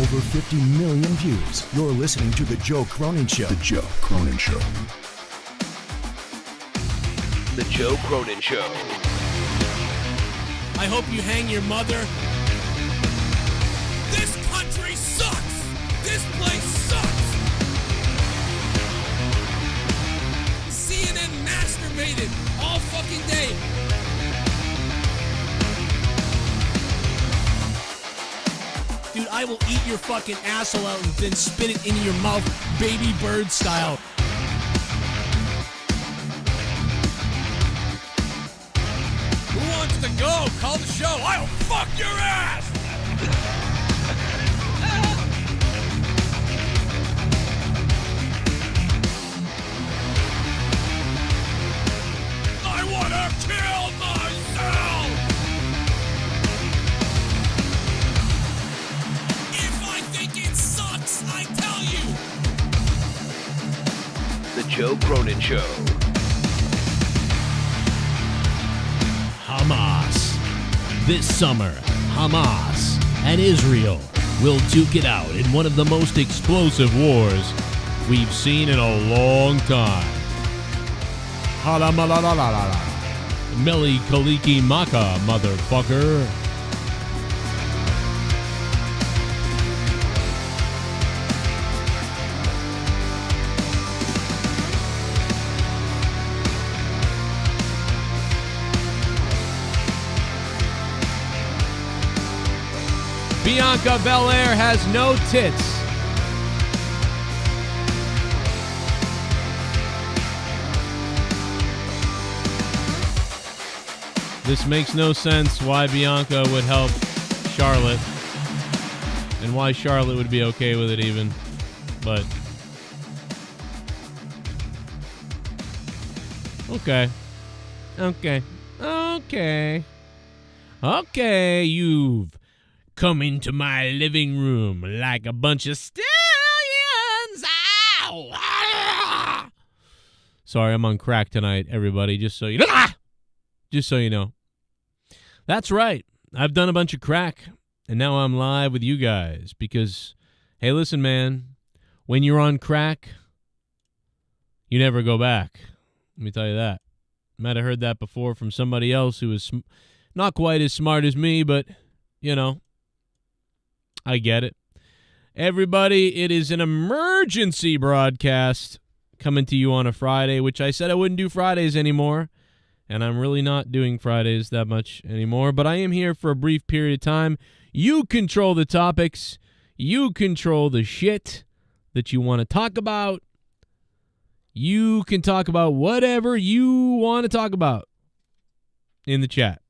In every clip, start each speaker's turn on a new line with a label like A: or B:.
A: over 50 million views. You're listening to The Joe Cronin Show.
B: The Joe Cronin Show.
C: The Joe Cronin Show.
D: I hope you hang your mother. This country sucks! This place sucks! CNN masturbated all fucking day. Dude, I will eat your fucking asshole out and then spit it into your mouth, baby bird style. Who wants to go? Call the show. I'll fuck your ass! I want to kill myself! If I think it sucks, I tell you!
C: The Joe Cronin Show.
E: Hamas. This summer, Hamas and Israel will duke it out in one of the most explosive wars we've seen in a long time. Meli Kaliki Maka, motherfucker. Bianca Belair has no tits. This makes no sense why Bianca would help Charlotte and why Charlotte would be okay with it even. But okay. Okay, you've come into my living room like a bunch of stallions. Ow! Ah! Sorry, I'm on crack tonight, everybody, just so you know. Just so you know. That's right. I've done a bunch of crack, and now I'm live with you guys because, hey, listen, man, when you're on crack, you never go back. Let me tell you that. Might have heard that before from somebody else who is not quite as smart as me, but, you know, I get it. Everybody, it is an emergency broadcast coming to you on a Friday, which I said I wouldn't do Fridays anymore, and I'm really not doing Fridays that much anymore, but I am here for a brief period of time. You control the topics. You control the shit that you want to talk about. You can talk about whatever you want to talk about in the chat.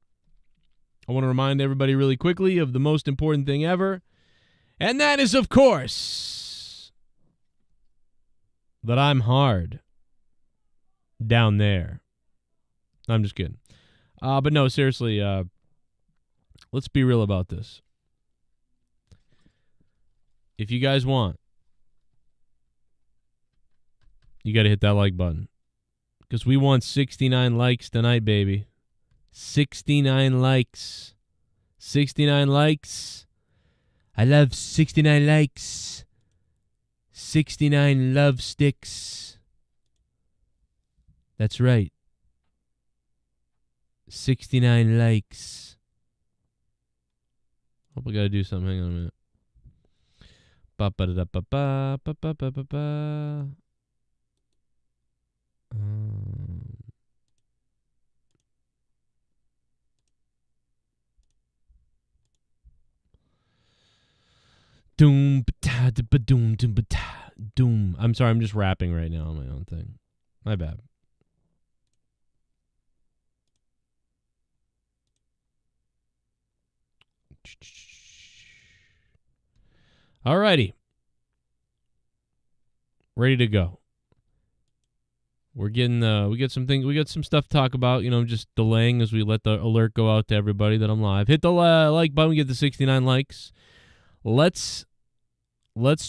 E: I want to remind everybody really quickly of the most important thing ever, and that is, of course, that I'm hard down there. I'm just kidding. But no, seriously, let's be real about this. If you guys want, you got to hit that like button. Because we want 69 likes tonight, baby. 69 likes. 69 likes. I love 69 likes. 69 love sticks. That's right. 69 likes. Hope I gotta do something. Hang on a minute. Ba-ba-da-da-ba-ba, ba-ba-ba-ba-ba. Doom, doom, doom, doom. I'm sorry, I'm just rapping right now on my own thing. My bad. Alrighty. Ready to go. We got some stuff to talk about, just delaying as we let the alert go out to everybody that I'm live. Hit the like button, get the 69 likes. Let's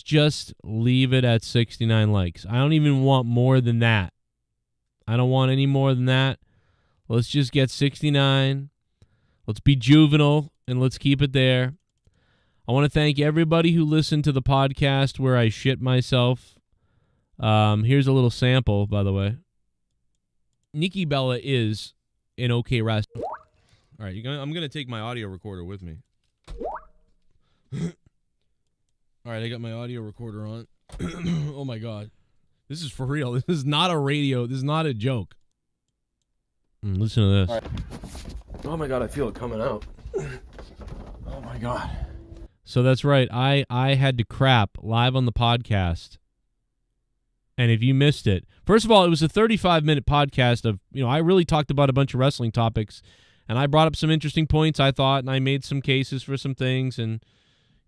E: just leave it at 69 likes. I don't even want more than that. I don't want any more than that. Let's just get 69. Let's be juvenile and let's keep it there. I want to thank everybody who listened to the podcast where I shit myself. Here's a little sample, by the way. Nikki Bella is an okay wrestler. All right, I'm going to take my audio recorder with me. All right, I got my audio recorder on. Oh, my God. This is for real. This is not a radio. This is not a joke. Listen to this. Right. Oh, my God, I feel it coming out. Oh, my God. So that's right. I had to crap live on the podcast. And if you missed it, first of all, it was a 35-minute podcast of, I really talked about a bunch of wrestling topics, and I brought up some interesting points, I thought, and I made some cases for some things, and,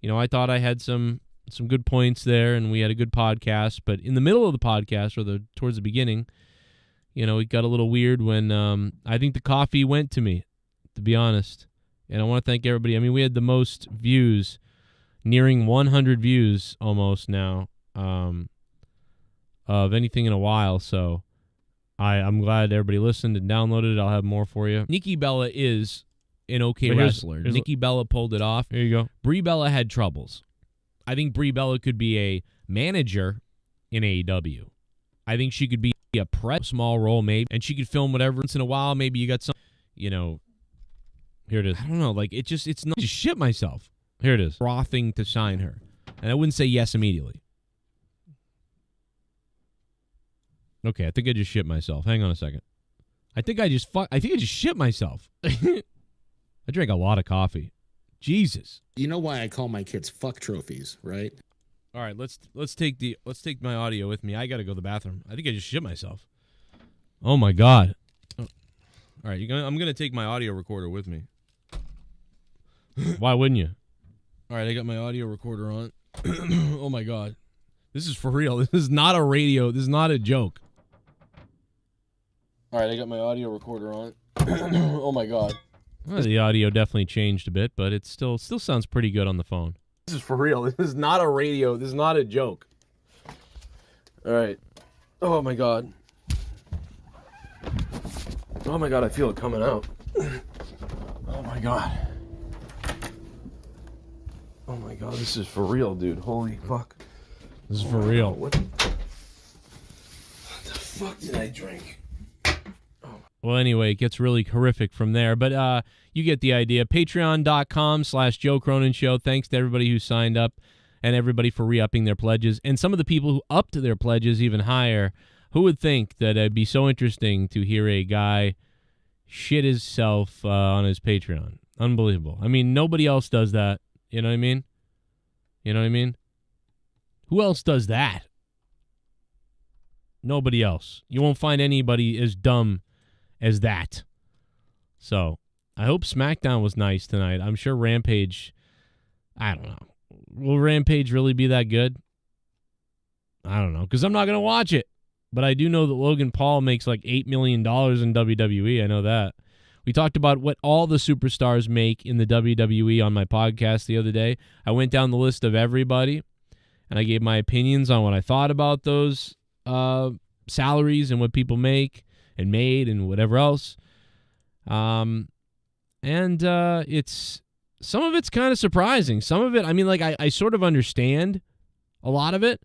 E: I thought I had some good points there, and we had a good podcast. But in the middle of the podcast, or towards the beginning, it got a little weird when I think the coffee went to me, to be honest. And I want to thank everybody. I mean, we had the most views, nearing 100 views almost now, of anything in a while. So I'm glad everybody listened and downloaded it. I'll have more for you. Nikki Bella is an okay wrestler. Nikki Bella pulled it off. There you go. Brie Bella had troubles. I think Brie Bella could be a manager in AEW. I think she could be a small role maybe, and she could film whatever once in a while. Maybe you got some, here it is. I don't know. Like, it's not just shit myself. Here it is. Frothing to sign her. And I wouldn't say yes immediately. Okay, I think I just shit myself. Hang on a second. I think I just shit myself. I drank a lot of coffee. Jesus.
B: You know why I call my kids fuck trophies, right?
E: All right, let's take my audio with me. I got to go to the bathroom. I think I just shit myself. Oh my God. Oh. All right, I'm going to take my audio recorder with me. Why wouldn't you? All right, I got my audio recorder on. Oh my God. This is for real. This is not a radio. This is not a joke. All right, I got my audio recorder on. Oh my God. Well, the audio definitely changed a bit, but it still sounds pretty good on the phone. This is for real. This is not a radio. This is not a joke. All right. Oh my God. Oh my God, I feel it coming out. Oh my God. Oh my God, this is for real, dude. Holy fuck. This is for real. What the fuck did I drink? Well, anyway, it gets really horrific from there. But you get the idea. Patreon.com/Joe Cronin Show. Thanks to everybody who signed up and everybody for re-upping their pledges. And some of the people who upped their pledges even higher. Who would think that it'd be so interesting to hear a guy shit himself on his Patreon? Unbelievable. I mean, nobody else does that. You know what I mean? You know what I mean? Who else does that? Nobody else. You won't find anybody as dumb as that. So, I hope SmackDown was nice tonight. I'm sure Rampage, I don't know. Will Rampage really be that good? I don't know, because I'm not going to watch it. But I do know that Logan Paul makes like $8 million in WWE. I know that. We talked about what all the superstars make in the WWE on my podcast the other day. I went down the list of everybody, and I gave my opinions on what I thought about those salaries and what people make and made and whatever else. It's some of it's kind of surprising. Some of it, I mean, like I sort of understand a lot of it,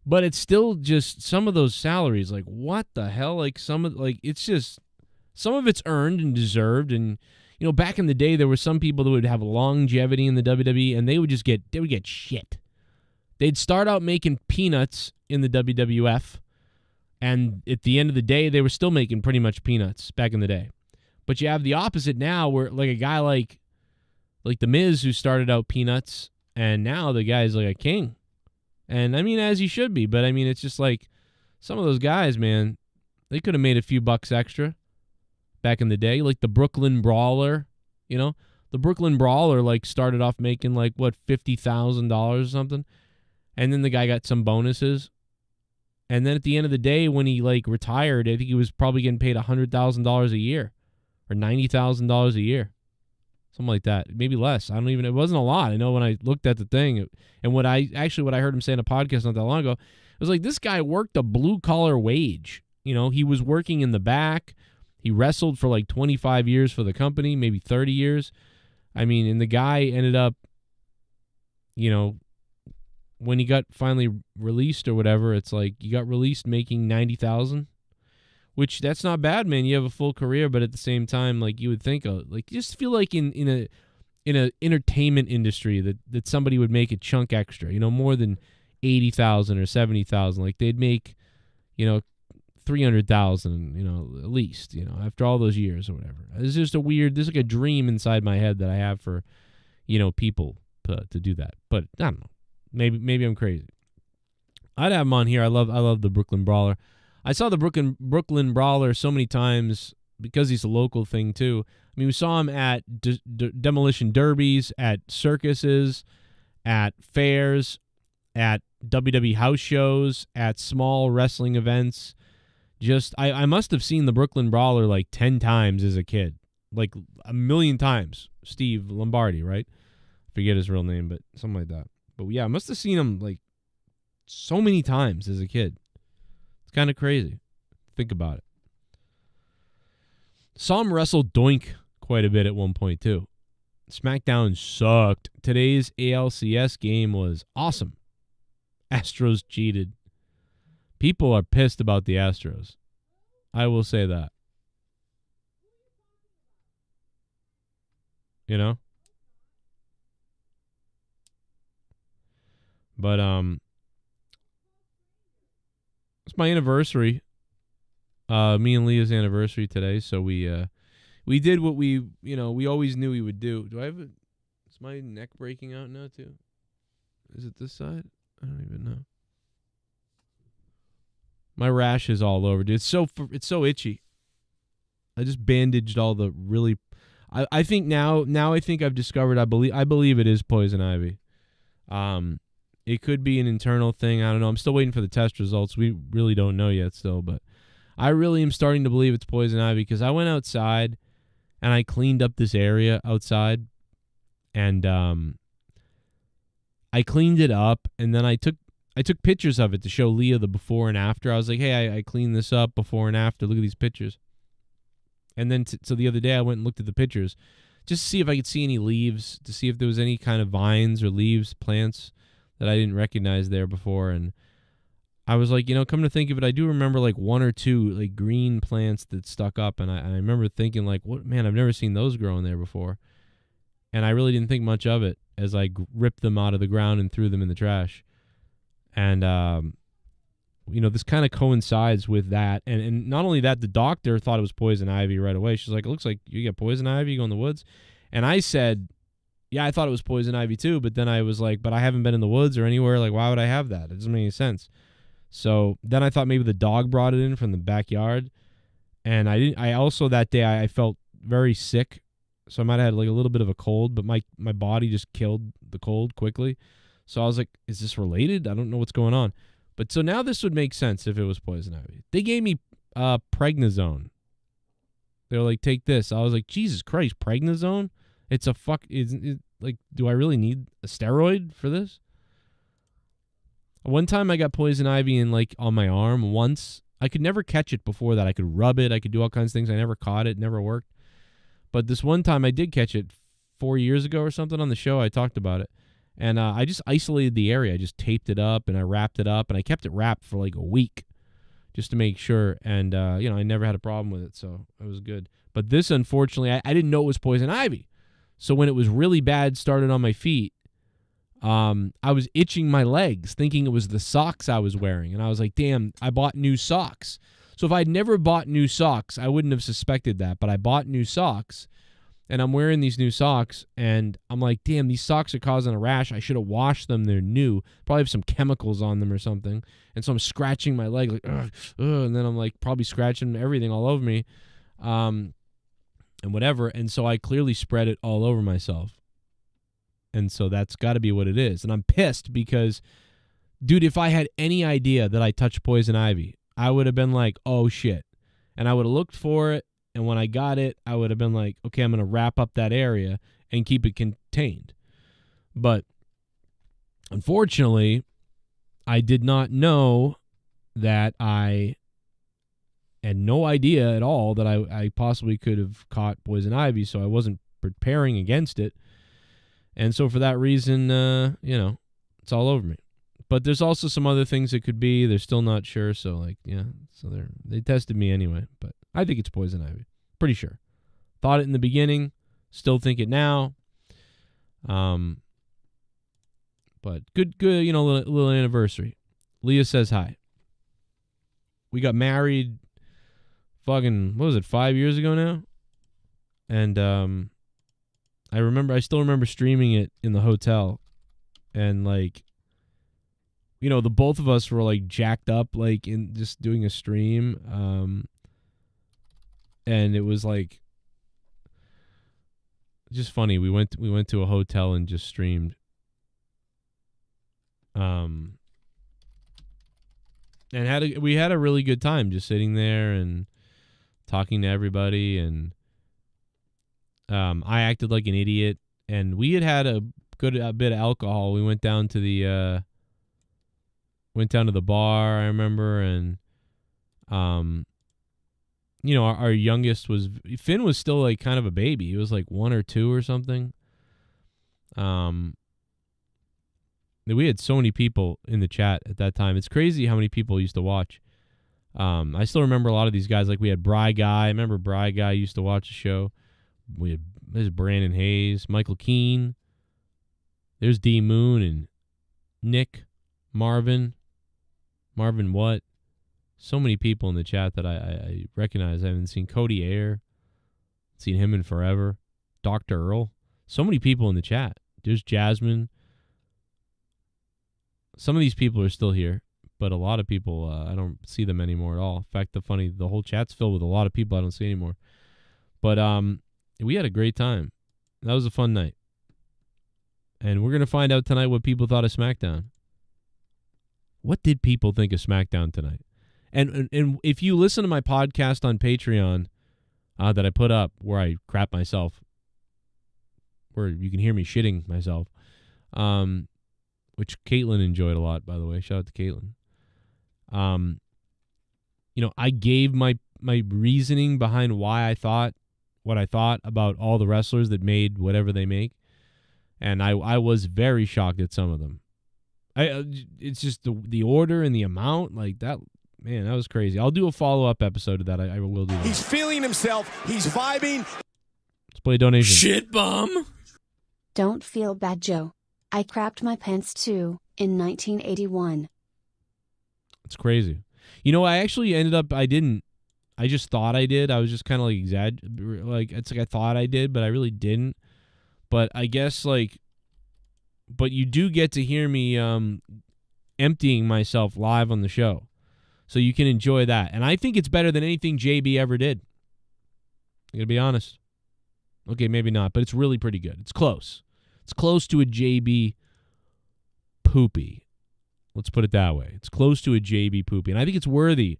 E: but it's still just some of those salaries. Like, what the hell? Like it's just some of it's earned and deserved. And back in the day, there were some people that would have longevity in the WWE, and they would get shit. They'd start out making peanuts in the WWF. And at the end of the day, they were still making pretty much peanuts back in the day. But you have the opposite now, where like a guy like The Miz, who started out peanuts, and now the guy's like a king. And I mean, as he should be. But I mean, it's just like some of those guys, man, they could have made a few bucks extra back in the day. Like the Brooklyn Brawler, the Brooklyn Brawler like started off making like what, $50,000 or something, and then the guy got some bonuses. And then at the end of the day, when he like retired, I think he was probably getting paid $100,000 a year or $90,000 a year, something like that. Maybe less. It wasn't a lot. I know when I looked at the thing, and what I heard him say in a podcast not that long ago, it was like this guy worked a blue collar wage. He was working in the back. He wrestled for like 25 years for the company, maybe 30 years. I mean, and the guy ended up when he got finally released or whatever, it's like you got released making $90,000, which that's not bad, man. You have a full career, but at the same time, like you would think of, like, just feel like in a entertainment industry that somebody would make a chunk extra, more than 80,000 or 70,000. Like they'd make, 300,000, at least, after all those years or whatever. It's just there's like a dream inside my head that I have for, people to do that. But I don't know. Maybe I'm crazy. I'd have him on here. I love the Brooklyn Brawler. I saw the Brooklyn Brawler so many times because he's a local thing too. I mean, we saw him at demolition derbies, at circuses, at fairs, at WWE house shows, at small wrestling events. I must have seen the Brooklyn Brawler like 10 times as a kid, like a million times. Steve Lombardi, right? Forget his real name, but something like that. But yeah, I must have seen him like so many times as a kid. It's kind of crazy. Think about it. Saw him wrestle Doink quite a bit at one point too. SmackDown sucked. Today's ALCS game was awesome. Astros cheated. People are pissed about the Astros. I will say that. But it's my anniversary. Me and Leah's anniversary today, so we did what we always knew we would do. Is my neck breaking out now too? Is it this side? I don't even know. My rash is all over, dude. It's so itchy. I just bandaged all the really. I think now I think I've discovered. I believe it is poison ivy. It could be an internal thing. I don't know. I'm still waiting for the test results. We really don't know yet still, but I really am starting to believe it's poison ivy because I went outside and I cleaned up this area outside, and I cleaned it up, and then I took pictures of it to show Leah the before and after. I was like, hey, I cleaned this up before and after. Look at these pictures. And then so the other day I went and looked at the pictures just to see if I could see any leaves, to see if there was any kind of vines or leaves, plants that I didn't recognize there before. And I was like, come to think of it, I do remember like one or two like green plants that stuck up. And I remember thinking like, what, man, I've never seen those growing there before. And I really didn't think much of it as I ripped them out of the ground and threw them in the trash. And, this kind of coincides with that. And not only that, the doctor thought it was poison ivy right away. She's like, it looks like you get poison ivy, you go in the woods. And I said, yeah, I thought it was poison ivy too. But then I was like, but I haven't been in the woods or anywhere. Like, why would I have that? It doesn't make any sense. So then I thought maybe the dog brought it in from the backyard. And I also that day I felt very sick. So I might have had like a little bit of a cold, but my body just killed the cold quickly. So I was like, is this related? I don't know what's going on. But so now this would make sense if it was poison ivy. They gave me prednisone. They were like, take this. I was like, Jesus Christ, prednisone? It's a like, do I really need a steroid for this? One time I got poison ivy on my arm once. I could never catch it before that. I could rub it. I could do all kinds of things. I never caught it. Never worked. But this one time I did catch it 4 years ago or something on the show. I talked about it. And I just isolated the area. I just taped it up and I wrapped it up. And I kept it wrapped for like a week just to make sure. And, I never had a problem with it. So it was good. But this, unfortunately, I didn't know it was poison ivy. So when it was really bad, started on my feet, I was itching my legs thinking it was the socks I was wearing. And I was like, damn, I bought new socks. So if I'd never bought new socks, I wouldn't have suspected that. But I bought new socks. And I'm wearing these new socks, and I'm like, damn, these socks are causing a rash. I should have washed them. They're new. Probably have some chemicals on them or something. And so I'm scratching my leg, like, ugh, and then I'm like probably scratching everything all over me, and whatever. And so I clearly spread it all over myself. And so that's got to be what it is. And I'm pissed because, dude, if I had any idea that I touched poison ivy, I would have been like, oh, shit. And I would have looked for it. And when I got it, I would have been like, okay, I'm going to wrap up that area and keep it contained. But unfortunately, I did not know that I had no idea at all that I possibly could have caught poison ivy, so I wasn't preparing against it. And so for that reason, it's all over me. But there's also some other things it could be. They're still not sure. So, so they tested me anyway. But I think it's poison ivy. Pretty sure. Thought it in the beginning. Still think it now. But good, little anniversary. Leah says hi. We got married fucking, 5 years ago now? And I still remember streaming it in the hotel. And the both of us were jacked up in just doing a stream. And it was just funny. We went to a hotel and just streamed. And we had a really good time just sitting there and talking to everybody, and I acted like an idiot, and we had a good bit of alcohol. We went down to the bar, I remember, and our youngest Finn was still kind of a baby. He was 1 or 2 or something. We had so many people in the chat at that time. It's crazy how many people used to watch. I still remember a lot of these guys. We had Bry Guy. I remember Bry Guy used to watch the show. There's Brandon Hayes, Michael Keane. There's D Moon and Nick, Marvin Watt. So many people in the chat that I recognize. I haven't seen Cody Ayer. Seen him in forever. Dr. Earl. So many people in the chat. There's Jasmine. Some of these people are still here, but a lot of people, I don't see them anymore at all. In fact, the whole chat's filled with a lot of people I don't see anymore. But we had a great time. That was a fun night. And we're going to find out tonight what people thought of SmackDown. What did people think of SmackDown tonight? And if you listen to my podcast on Patreon that I put up where I crap myself, where you can hear me shitting myself, which Caitlin enjoyed a lot, by the way. Shout out to Caitlin. I gave my reasoning behind why I thought what I thought about all the wrestlers that made whatever they make. And I was very shocked at some of them. It's just the order and the amount, that, man, that was crazy. I'll do a follow-up episode of that. I will do that.
F: He's feeling himself. He's vibing.
E: Let's play a donation.
D: Shit bum.
G: Don't feel bad, Joe. I crapped my pants too, in 1981.
E: It's crazy. I actually ended up, I didn't. I just thought I did. I was just kind of it's I thought I did, but I really didn't. But I guess, but you do get to hear me emptying myself live on the show. So you can enjoy that. And I think it's better than anything JB ever did. I'm going to be honest. Okay, maybe not, but it's really pretty good. It's close. It's close to a JB poopy. Let's put it that way. It's close to a JB poopy. And I think it's worthy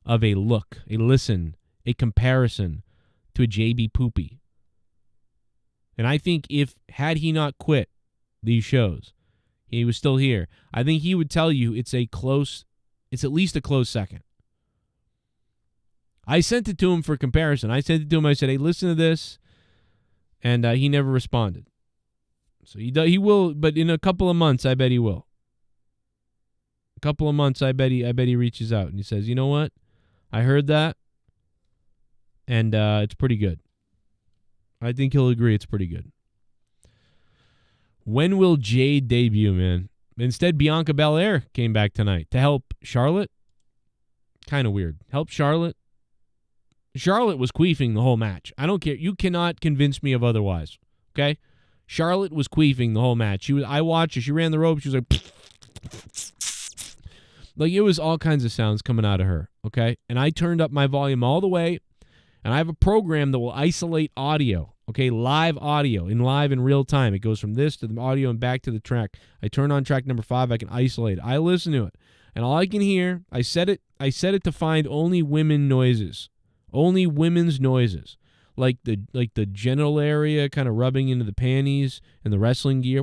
E: of a look, a listen, a comparison to a JB poopy. And I think had he not quit these shows, he was still here, I think he would tell you it's at least a close second. I sent it to him for comparison. I sent it to him. I said, hey, listen to this. And he never responded. So he will, but in a couple of months, I bet he will. A couple of months, I bet he reaches out and he says, you know what? I heard that, and it's pretty good. I think he'll agree it's pretty good. When will Jade debut, man? Instead, Bianca Belair came back tonight to help Charlotte. Kind of weird. Help Charlotte. Charlotte was queefing the whole match. I don't care. You cannot convince me of otherwise. Okay? Charlotte was queefing the whole match. I watched her. She ran the ropes. She was it was all kinds of sounds coming out of her. Okay? And I turned up my volume all the way, and I have a program that will isolate audio. Okay? Live audio. In real time. It goes from this to the audio and back to the track. I turn on track number 5. I can isolate it. I listen to it. And all I can hear, I set it to find only women noises. Only women's noises. Like the genital area kind of rubbing into the panties and the wrestling gear.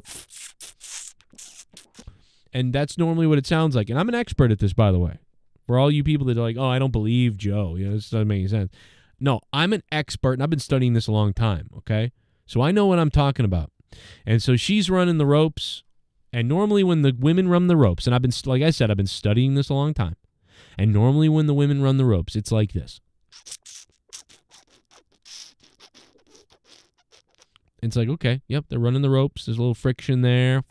E: And that's normally what it sounds like. And I'm an expert at this, by the way. For all you people that are like, oh, I don't believe Joe. This doesn't make any sense. No, I'm an expert, and I've been studying this a long time, okay? So I know what I'm talking about. And so she's running the ropes. And normally when the women run the ropes, and I've been, like I said, I've been studying this a long time. And normally when the women run the ropes, it's like this. It's like, okay, yep, they're running the ropes. There's a little friction there.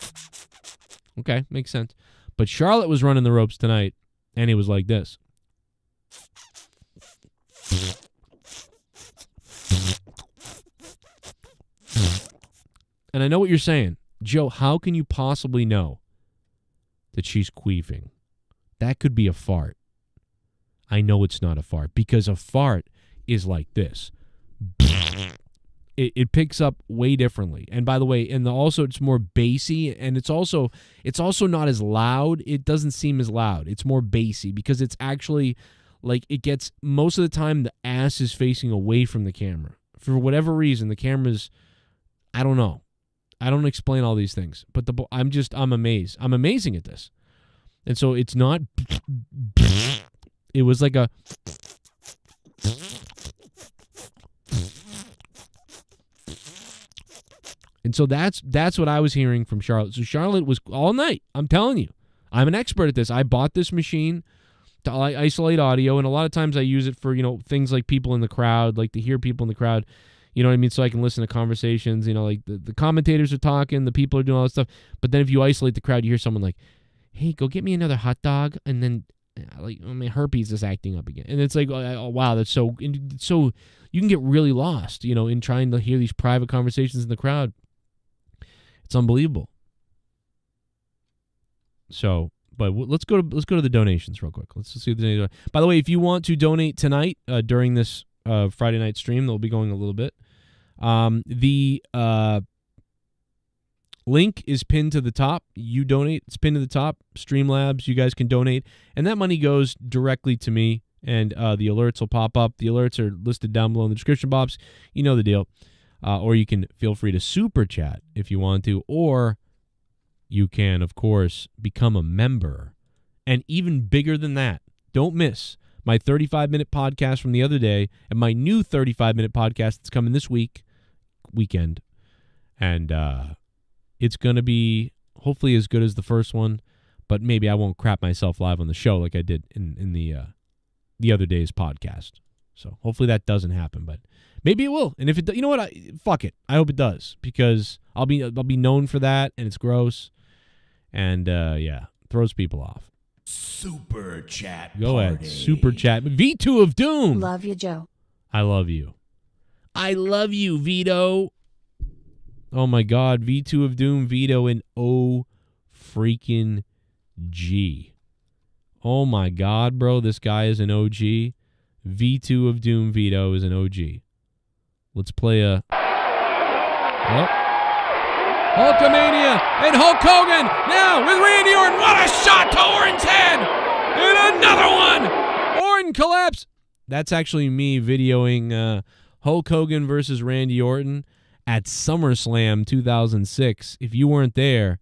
E: Okay, makes sense. But Charlotte was running the ropes tonight, and it was like this. And I know what you're saying. Joe, how can you possibly know that she's queefing? That could be a fart. I know it's not a fart because a fart is like this. It picks up way differently. And by the way, also it's more bassy, and it's also not as loud. It doesn't seem as loud. It's more bassy because it's actually like it gets, most of the time the ass is facing away from the camera. For whatever reason, the camera's, I don't know. I don't explain all these things, but I'm amazed. I'm amazing at this. And so it's not, it was like a, and so that's what I was hearing from Charlotte. So Charlotte was all night. I'm telling you, I'm an expert at this. I bought this machine to isolate audio, and a lot of times I use it for, things like people in the crowd, like to hear people in the crowd. You know what I mean? So I can listen to conversations, like the commentators are talking, the people are doing all this stuff. But then if you isolate the crowd, you hear someone like, hey, go get me another hot dog. And then, my herpes is acting up again. And it's like, oh, wow, that's so, you can get really lost, in trying to hear these private conversations in the crowd. It's unbelievable. So, but let's go to the donations real quick. Let's see if there's any. By the way, if you want to donate tonight during this Friday night stream, they'll be going a little bit. The link is pinned to the top. You donate. It's pinned to the top. Streamlabs, you guys can donate. And that money goes directly to me, and the alerts will pop up. The alerts are listed down below in the description box. You know the deal. Or you can feel free to super chat if you want to. Or you can, of course, become a member. And even bigger than that, don't miss my 35-minute podcast from the other day and my new 35-minute podcast that's coming this weekend. And it's going to be hopefully as good as the first one, but maybe I won't crap myself live on the show like I did in the other day's podcast. So hopefully that doesn't happen, but maybe it will. And if it, you know what, fuck it. I hope it does, because I'll be known for that, and it's gross, and throws people off.
A: Super chat.
E: Go ahead. Super chat. V2 of Doom.
G: Love you, Joe.
E: I love you. I love you, Vito. Oh my God. V2 of Doom, Vito, and O freaking G. Oh my God, bro. This guy is an OG. V2 of Doom, Vito, is an OG. Let's play a... Oh. Hulkamania and Hulk Hogan now with Randy Orton. What a shot to Orton's head! And another one! Orton collapse. That's actually me videoing Hulk Hogan versus Randy Orton at SummerSlam 2006. If you weren't there,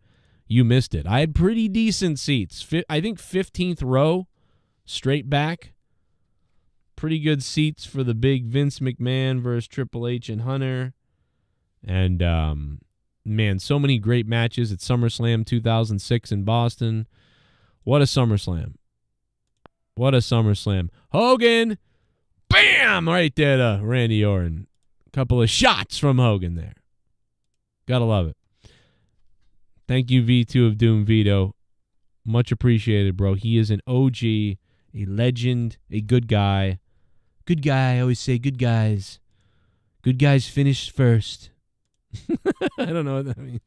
E: you missed it. I had pretty decent seats. I think 15th row, straight back. Pretty good seats for the big Vince McMahon versus Triple H and Hunter. And, man, so many great matches at SummerSlam 2006 in Boston. What a SummerSlam. What a SummerSlam. Hogan, bam, right there to Randy Orton. Couple of shots from Hogan there. Gotta love it. Thank you, V2 of Doom, Vito. Much appreciated, bro. He is an OG, a legend, a good guy. Good guy, I always say good guys. Good guys finish first. I don't know what that means.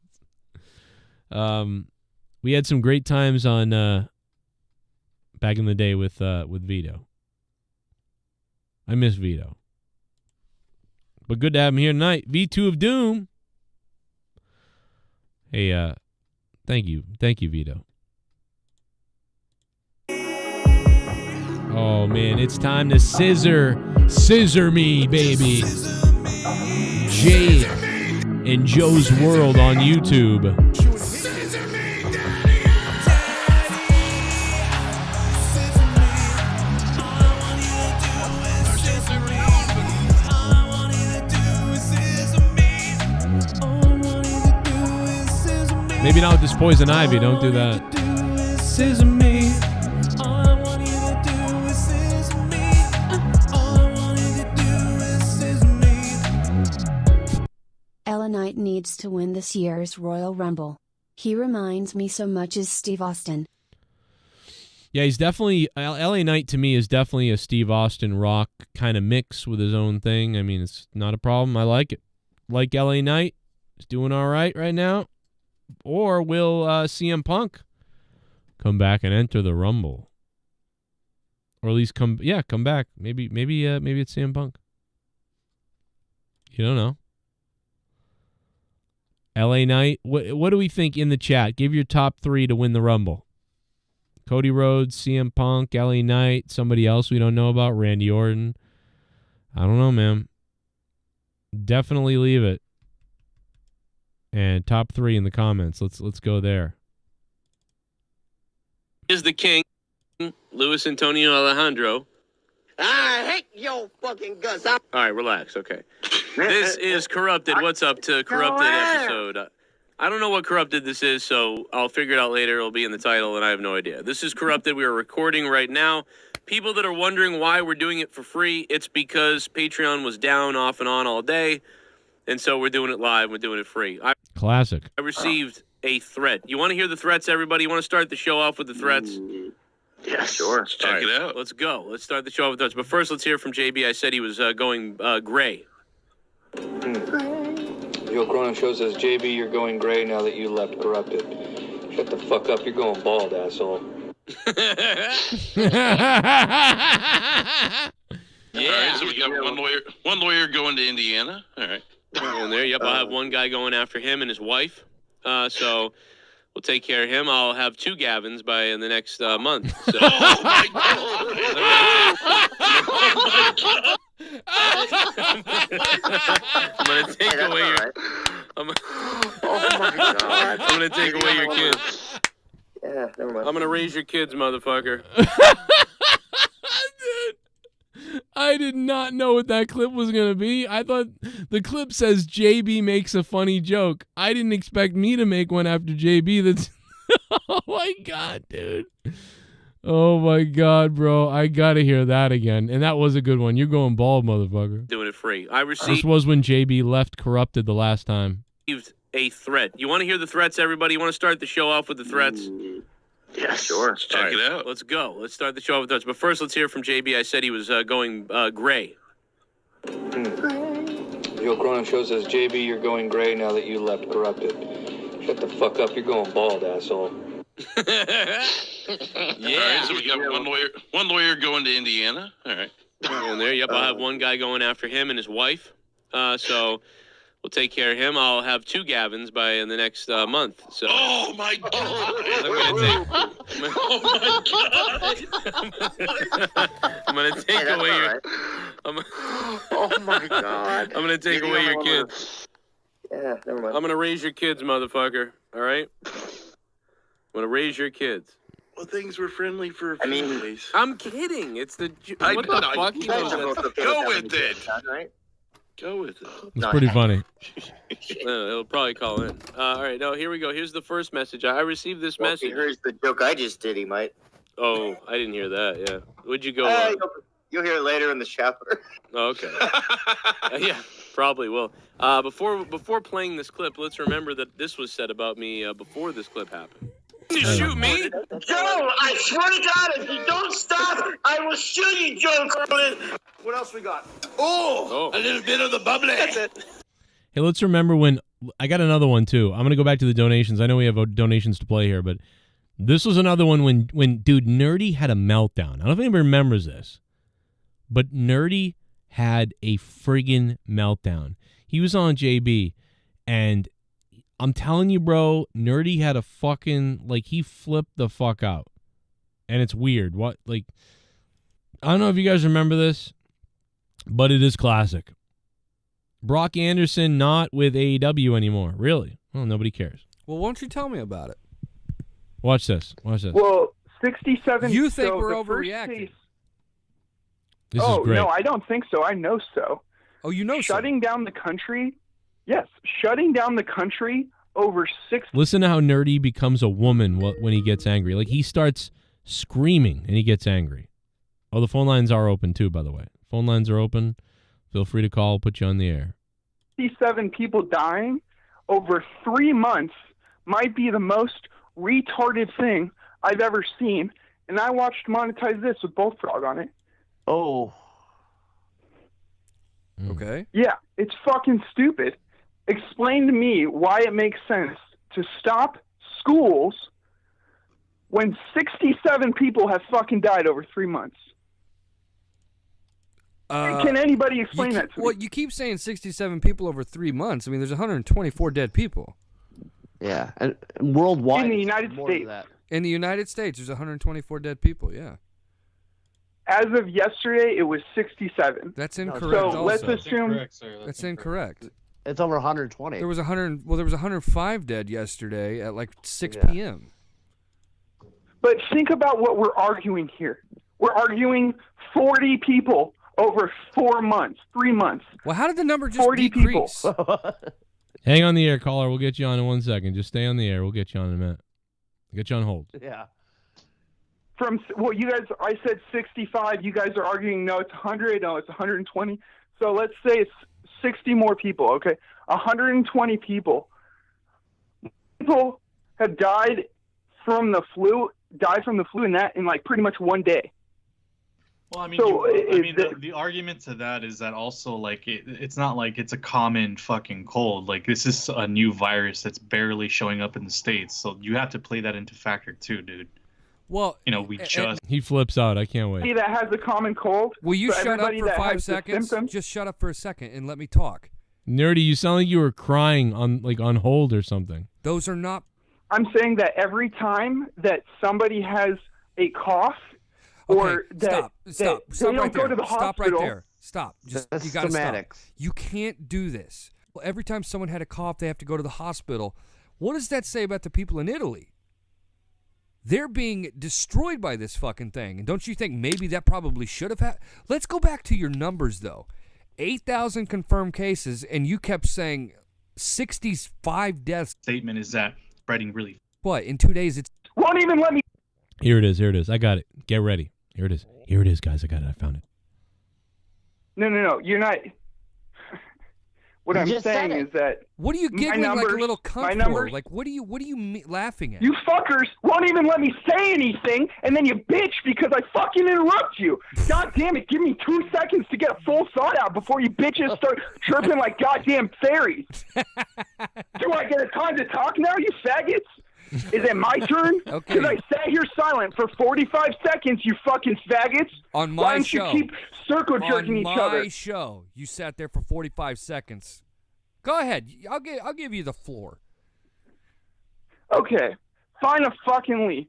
E: We had some great times on back in the day with Vito. I miss Vito. But good to have him here tonight. V2 of Doom. Hey, thank you. Thank you, Vito. Oh, man, it's time to scissor me, baby. Jay and Joe's World on YouTube. Maybe not with this Poison Ivy. Don't do that.
G: LA Knight needs to win this year's Royal Rumble. He reminds me so much as Steve Austin.
E: Yeah, he's definitely LA Knight to me is definitely a Steve Austin Rock kind of mix with his own thing. I mean, it's not a problem. I like it. Like LA Knight, he's doing all right now. Or will CM Punk come back and enter the Rumble? Or at least come back. Maybe it's CM Punk. You don't know. LA Knight, what do we think in the chat? Give your top 3 to win the Rumble. Cody Rhodes, CM Punk, LA Knight, somebody else we don't know about, Randy Orton. I don't know, man. Definitely leave it. And top 3 in the comments. Let's go there.
H: Is the king, Luis Antonio Alejandro.
I: I hate your fucking guts.
H: All right, relax. Okay. This is Corrupted. What's up to Corrupted episode? I don't know what Corrupted this is, so I'll figure it out later. It'll be in the title, and I have no idea. This is Corrupted. We are recording right now. People that are wondering why we're doing it for free, it's because Patreon was down off and on all day, and so we're doing it live. We're doing it free.
E: Classic.
H: I received a threat. You want to hear the threats, everybody? You want to start the show off with the threats?
I: Yeah, sure.
H: Let's check it out. Let's go. Let's start the show off with threats. But first, let's hear from JB. I said he was going gray.
J: Joe Cronin shows us, JB, you're going gray now that you left Corrupted. Shut the fuck up. You're going bald, asshole.
H: Yeah.
K: All right, so we got one lawyer going to Indiana. All right.
H: And there, yep, I'll have one guy going after him and his wife. So we'll take care of him. I'll have 2 Gavins by in the next month. So.
K: Oh, my God.
H: I'm going to take away your...
I: Oh, my God.
H: I'm going to take away your kids.
I: Yeah, never mind.
H: I'm going to raise your kids, motherfucker.
E: Dude, I did not know what that clip was going to be. I thought the clip says JB makes a funny joke. I didn't expect me to make one after JB. That's oh my God, dude. Oh my God, bro. I got to hear that again. And that was a good one. You're going bald, motherfucker.
H: Doing it free. I
E: This
H: received
E: was when JB left Corrupted the last time.
H: a threat. You want to hear the threats, everybody? You want to start the show off with the threats?
I: Yeah, sure.
K: Let's check it out.
H: Let's go. Let's start the show off with threats. But first, let's hear from JB. I said he was going gray.
J: Joe Cronin shows us, JB, you're going gray now that you left Corrupted. Shut the fuck up. You're going bald, asshole.
H: Yeah.
K: All right, so we got one lawyer going to Indiana. All right.
H: And there, yep, I'll have one guy going after him and his wife. So we'll take care of him. I'll have 2 Gavins by in the next month. So.
K: Oh, my God.
H: I'm going to take away your...
I: Oh, my God.
H: I'm going to take away your kids.
I: Yeah, never mind.
H: I'm going to raise your kids, motherfucker. All right? I'm going to raise your kids.
K: Well, things were friendly for a few days.
H: I'm kidding. It's the... What the fuck?
K: Go with it.
I: Right?
K: Go with it.
E: It's pretty funny.
H: No, he'll probably call in. All right, no, here we go. Here's the first message. I received this message.
I: Here's the joke I just did, he might.
H: Oh, I didn't hear that, yeah. Would you go...
I: You'll hear it later in the shower.
H: Oh, okay. Yeah, probably will. Before playing this clip, let's remember that this was said about me before this clip happened. You shoot me?
I: Joe, I swear to God, if you don't stop, I will shoot you, Joe Cronin. What else we got?
K: Oh, a little bit of the bubbly.
I: That's it.
E: Hey, let's remember when... I got another one, too. I'm going to go back to the donations. I know we have donations to play here, but this was another one when dude, Nerdy had a meltdown. I don't know if anybody remembers this, but Nerdy had a friggin' meltdown. He was on JB, and I'm telling you, bro, Nerdy had a fucking... Like, he flipped the fuck out. And it's weird. What, like... I don't know if you guys remember this, but it is classic. Brock Anderson not with AEW anymore. Really? Well, nobody cares.
L: Well, why don't you tell me about it?
E: Watch this. Watch this.
M: Well, 67...
L: You think
M: so
L: we're
M: the first
L: overreacting?
M: case-
E: This is great.
M: No, I don't think so. I know so.
L: Oh, you know
M: Shutting down the country... Yes, shutting down the country over 60.
E: Listen to how Nerdy becomes a woman when he gets angry. Like, he starts screaming and he gets angry. Oh, the phone lines are open too, by the way. Phone lines are open. Feel free to call. We'll put you on the air.
M: 67 people dying over 3 months might be the most retarded thing I've ever seen. And I watched Monetize This with Bullfrog on it.
L: Oh.
N: Okay.
M: Yeah, it's fucking stupid. Explain to me why it makes sense to stop schools when 67 people have fucking died over 3 months. Can anybody explain that to me?
N: Well, you keep saying 67 people over 3 months. I mean, there's 124 dead people.
L: Yeah, and worldwide.
M: In the United States.
N: In the United States, there's 124 dead people, yeah.
M: As of yesterday, it was 67.
N: That's incorrect.
M: So
N: also.
M: let's assume
N: That's incorrect.
L: It's over 120.
N: There was 105 dead yesterday at like 6 p.m.
M: But think about what we're arguing here. We're arguing 40 people over 4 months, 3 months.
N: Well, how did the number just
M: 40
N: decrease?
M: people.
E: Hang on the air, caller. We'll get you on in 1 second. Just stay on the air. We'll get you on in a minute. Get you on hold.
L: Yeah.
M: You guys, I said 65. You guys are arguing, no, it's 100. No, it's 120. So let's say it's 60 more people, okay? 120 people. People have died from the flu, in like pretty much 1 day.
O: Well, I mean,
M: So
O: the argument to that is that also, like, it's not like it's a common fucking cold. Like, this is a new virus that's barely showing up in the States. So you have to play that into factor too, dude.
N: Well,
E: He flips out. I can't wait.
M: that has a common cold.
N: Will you
M: So
N: shut up
M: everybody
N: for
M: that
N: 5
M: has the
N: seconds?
M: symptoms-
N: Just shut up for a second and let me talk.
E: Nerdy, you sound like you were crying on hold or something.
N: Those are not.
M: I'm saying that every time that somebody has a cough, or that
N: Stop
M: they don't
N: right
M: go
N: there.
M: to the
N: Stop
M: hospital.
N: right there. Stop. Just
L: That's
N: you got to stop.
L: schematics.
N: You can't do this. Well, every time someone had a cough, they have to go to the hospital. What does that say about the people in Italy? They're being destroyed by this fucking thing. And don't you think maybe that probably should have happened? Let's go back to your numbers, though. 8,000 confirmed cases, and you kept saying 65 deaths.
O: Statement is that spreading really.
N: What, in 2 days it's...
M: Won't even let me...
E: Here it is. I got it. Get ready. Here it is, guys. I got it. I found it.
M: No. You're not... What I'm saying is that...
N: What are you giggling like a little cunt for? Like, what are you laughing at?
M: You fuckers won't even let me say anything, and then you bitch because I fucking interrupt you. God damn it, give me 2 seconds to get a full thought out before you bitches start chirping like goddamn fairies. Do I get a time to talk now, you faggots? Is it my turn?
N: Okay.
M: Because I sat here silent for 45 seconds, you fucking faggots.
N: On my
M: Why don't
N: show.
M: you keep circle jerking each other?
N: On my show, you sat there for 45 seconds. Go ahead. I'll give you the floor.
M: Okay, fine-a-fucking-ly.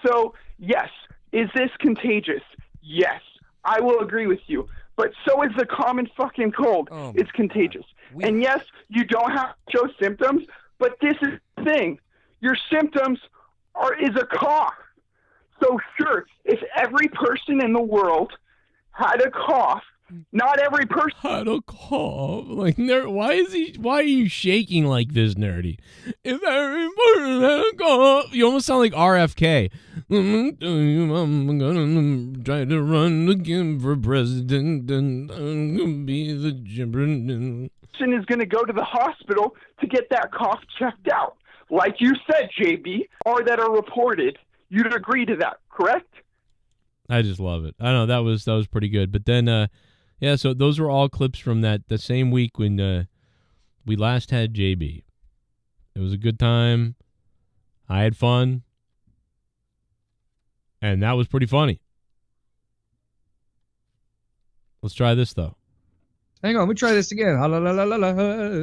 M: So, yes, is this contagious? Yes, I will agree with you. But so is the common fucking cold. It's contagious. And yes, you don't have to show symptoms, but this is the thing. Your symptoms is a cough. So sure, if every person in the world had a cough, not every person
E: had a cough. Like, why are you shaking like this, Nerdy? If every person had a cough, you almost sound like RFK. I'm gonna try to run again for president, and I'm gonna be the gibber.
M: is going to go to the hospital to get that cough checked out. Like you said, JB, or that are reported. You'd agree to that, correct?
E: I just love it. I know that was pretty good. But then, yeah. So those were all clips from the same week when we last had JB. It was a good time. I had fun, and that was pretty funny. Let's try this though.
P: Hang on, let me try this again. La, la, la, la, la.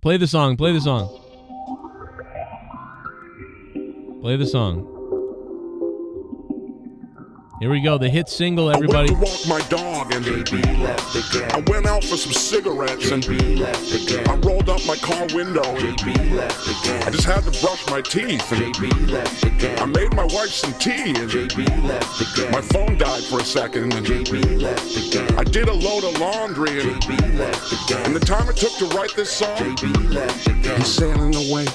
E: Play the song. Play the song. Play the song. Here we go. The hit single, everybody.
Q: I went to walk my dog and JB left again. I went out for some cigarettes and JB left again. I rolled up my car window. JB left again. I just had to brush my teeth. And
R: JB left again.
Q: I made my wife some tea. And
R: JB left again.
Q: my phone died for a second. And
R: JB left again.
Q: I did a load of laundry. And
R: JB left again.
Q: and the time it took to write this song,
R: JB left again.
Q: he's sailing away.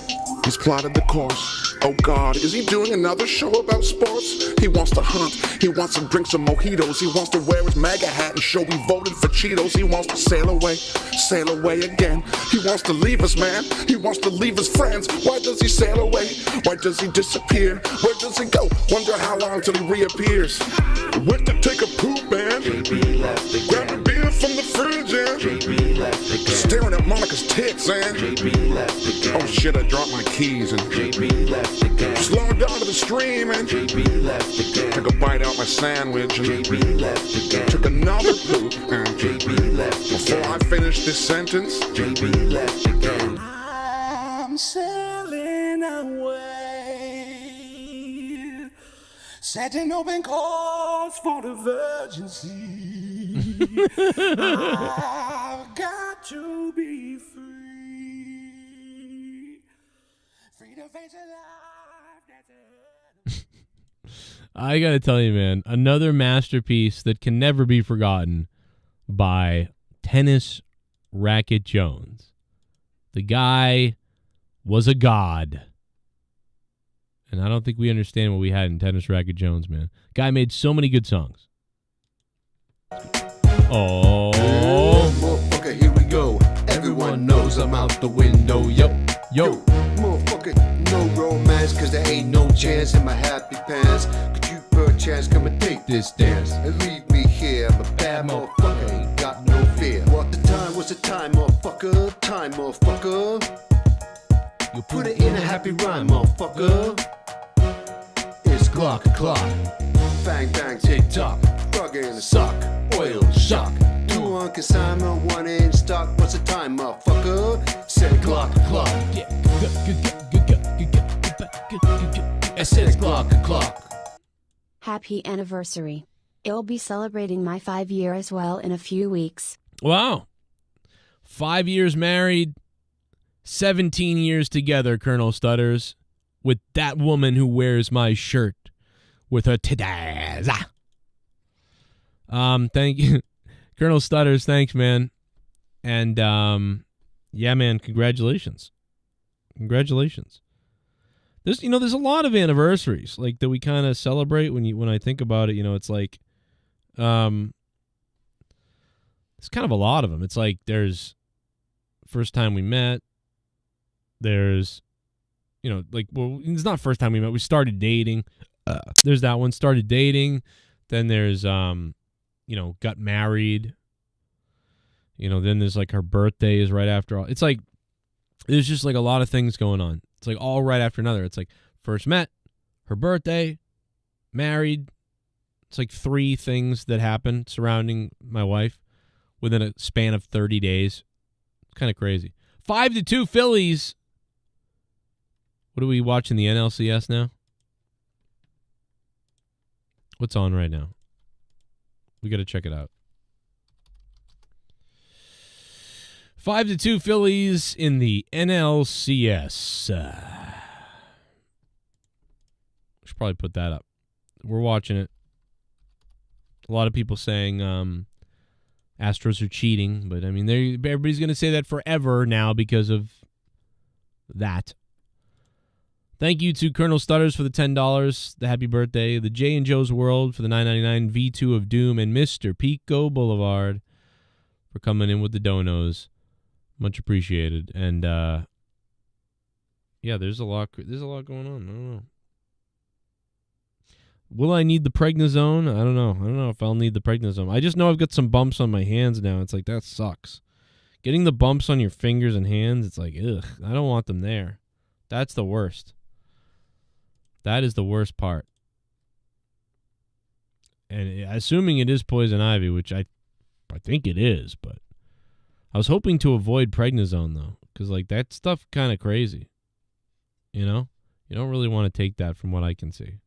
Q: He's plotted the course. Oh God, is he doing another show about sports? He wants to hunt. He wants to drink some mojitos. He wants to wear his MAGA hat and show he voted for Cheetos. He wants to sail away again. He wants to leave us, man. He wants to leave his friends. Why does he sail away? Why does he disappear? Where does he go? Wonder how long till he reappears. Went to take a poop, man.
R: JB left again.
Q: Grabbed a beer from the fridge, and
R: JB left again.
Q: staring at Monica's tits, and
R: JB left again.
Q: oh shit, I dropped my keys, and
R: JB left again.
Q: slowing down to the stream, and
R: JB left again.
Q: took a bite out my sandwich, and
R: JB left again.
Q: took another poop, and
R: JB left again.
Q: before I finish this sentence,
R: JB left again.
F: I'm sailing away, setting open calls for the Virgin Sea. I've got to be free, free to face a life that's ahead.
E: I gotta tell you, man, another masterpiece that can never be forgotten by Tennis Racket Jones. The guy was a god. And I don't think we understand what we had in Tennis Racket Jones, man. Guy made so many good songs. Oh.
R: Motherfucker, here we go. Everyone knows I'm out the window. Yo. Motherfucker, no romance, cause there ain't no chance in my happy pants. Could you perchance come and take this dance and leave me here? I'm a bad motherfucker, ain't got no fear. What the time? What's the time, motherfucker? Time, motherfucker. You put it in a happy rhyme, motherfucker. It's clock. Bang, bang, tick tock. Frog in the sock. Oil shock. 2 on consignment, 1 in stock. What's the time, motherfucker? Said clock.
E: Yeah.
R: I said clock.
G: Happy anniversary. I'll be celebrating my 5-year as well in a few weeks.
E: Wow. 5 years married, 17 years together, Colonel Stutters, with that woman who wears my shirt with her titties. Thank you. Colonel Stutters, thanks, man. And, yeah, man, congratulations. Congratulations. There's a lot of anniversaries, like, that we kind of celebrate when I think about it, it's like, it's kind of a lot of them. It's like there's first time we met. There's, it's not first time we met. We started dating. There's that one, started dating. Then there's, got married. Then there's like her birthday is right after all. It's like, there's just like a lot of things going on. It's like all right after another. It's like first met, her birthday, married. It's like 3 things that happened surrounding my wife within a span of 30 days. It's kind of crazy. 5-2 Phillies. What are we watching, the NLCS now? What's on right now? We got to check it out. 5-2 Phillies in the NLCS. Should probably put that up. We're watching it. A lot of people saying Astros are cheating, but I mean, everybody's going to say that forever now because of that. Thank you to Colonel Stutters for the $10, the happy birthday, the Jay and Joe's World for the $9.99, V2 of Doom, and Mr. Pico Boulevard for coming in with the donos. Much appreciated. And yeah, there's a lot going on. I don't know. Will I need the prednisone? I don't know. I don't know if I'll need the prednisone. I just know I've got some bumps on my hands now. It's like, that sucks. Getting the bumps on your fingers and hands, it's like, ugh, I don't want them there. That's the worst. That is the worst part. And assuming it is poison ivy, which I think it is, but I was hoping to avoid prednisone, though, because, like, that stuff kind of crazy. You know? You don't really want to take that from what I can see.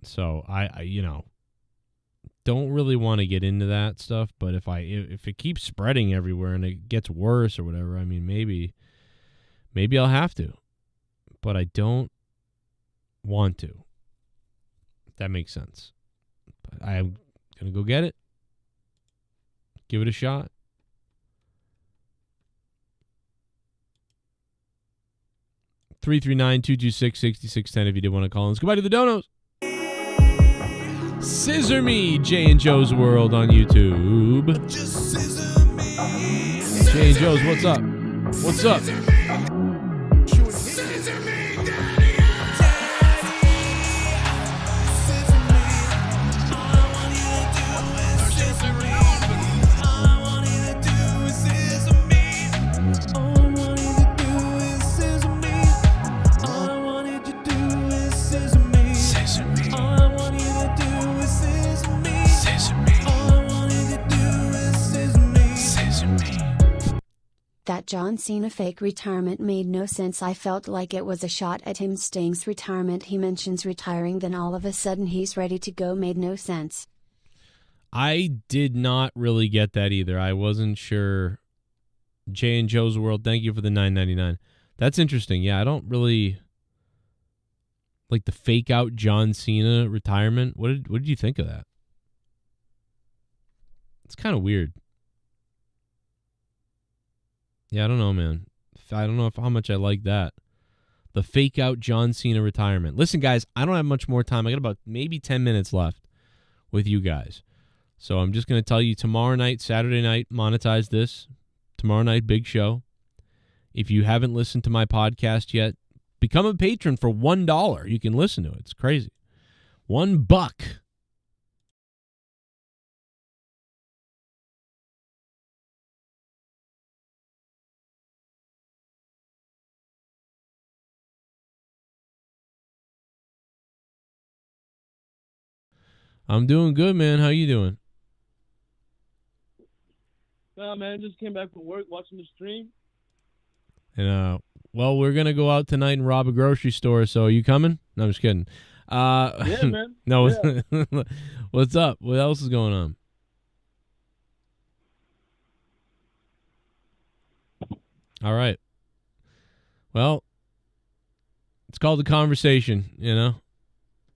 E: So, I don't really want to get into that stuff, but if it keeps spreading everywhere and it gets worse or whatever, I mean, maybe I'll have to. But I don't want to. If that makes sense. But I'm going to go get it. Give it a shot. (339-226-6610) if you did want to call in. Let's go back to the donos. Scissor Me, Jay and Joe's World on YouTube. Jay and Joe's, what's up? What's up?
G: That John Cena fake retirement made no sense. I felt like it was a shot at him. Sting's retirement. He mentions retiring, then all of a sudden he's ready to go. Made no sense.
E: I did not really get that either. I wasn't sure. Jay and Joe's World, thank you for the $9.99. That's interesting. Yeah, I don't really like the fake out John Cena retirement. What did you think of that? It's kind of weird. Yeah, I don't know, man. I don't know how much I like that. The fake out John Cena retirement. Listen, guys, I don't have much more time. I got about maybe 10 minutes left with you guys. So I'm just going to tell you tomorrow night, Saturday night, monetize this. Tomorrow night, big show. If you haven't listened to my podcast yet, become a patron for $1. You can listen to it. It's crazy. $1. I'm doing good, man. How you doing?
S: Nah, man, just came back from work, watching the stream.
E: And well, we're gonna go out tonight and rob a grocery store. So are you coming? No, I'm just kidding.
S: Yeah, man.
E: No,
S: Yeah.
E: What's up? What else is going on? All right. Well, it's called a conversation, you know?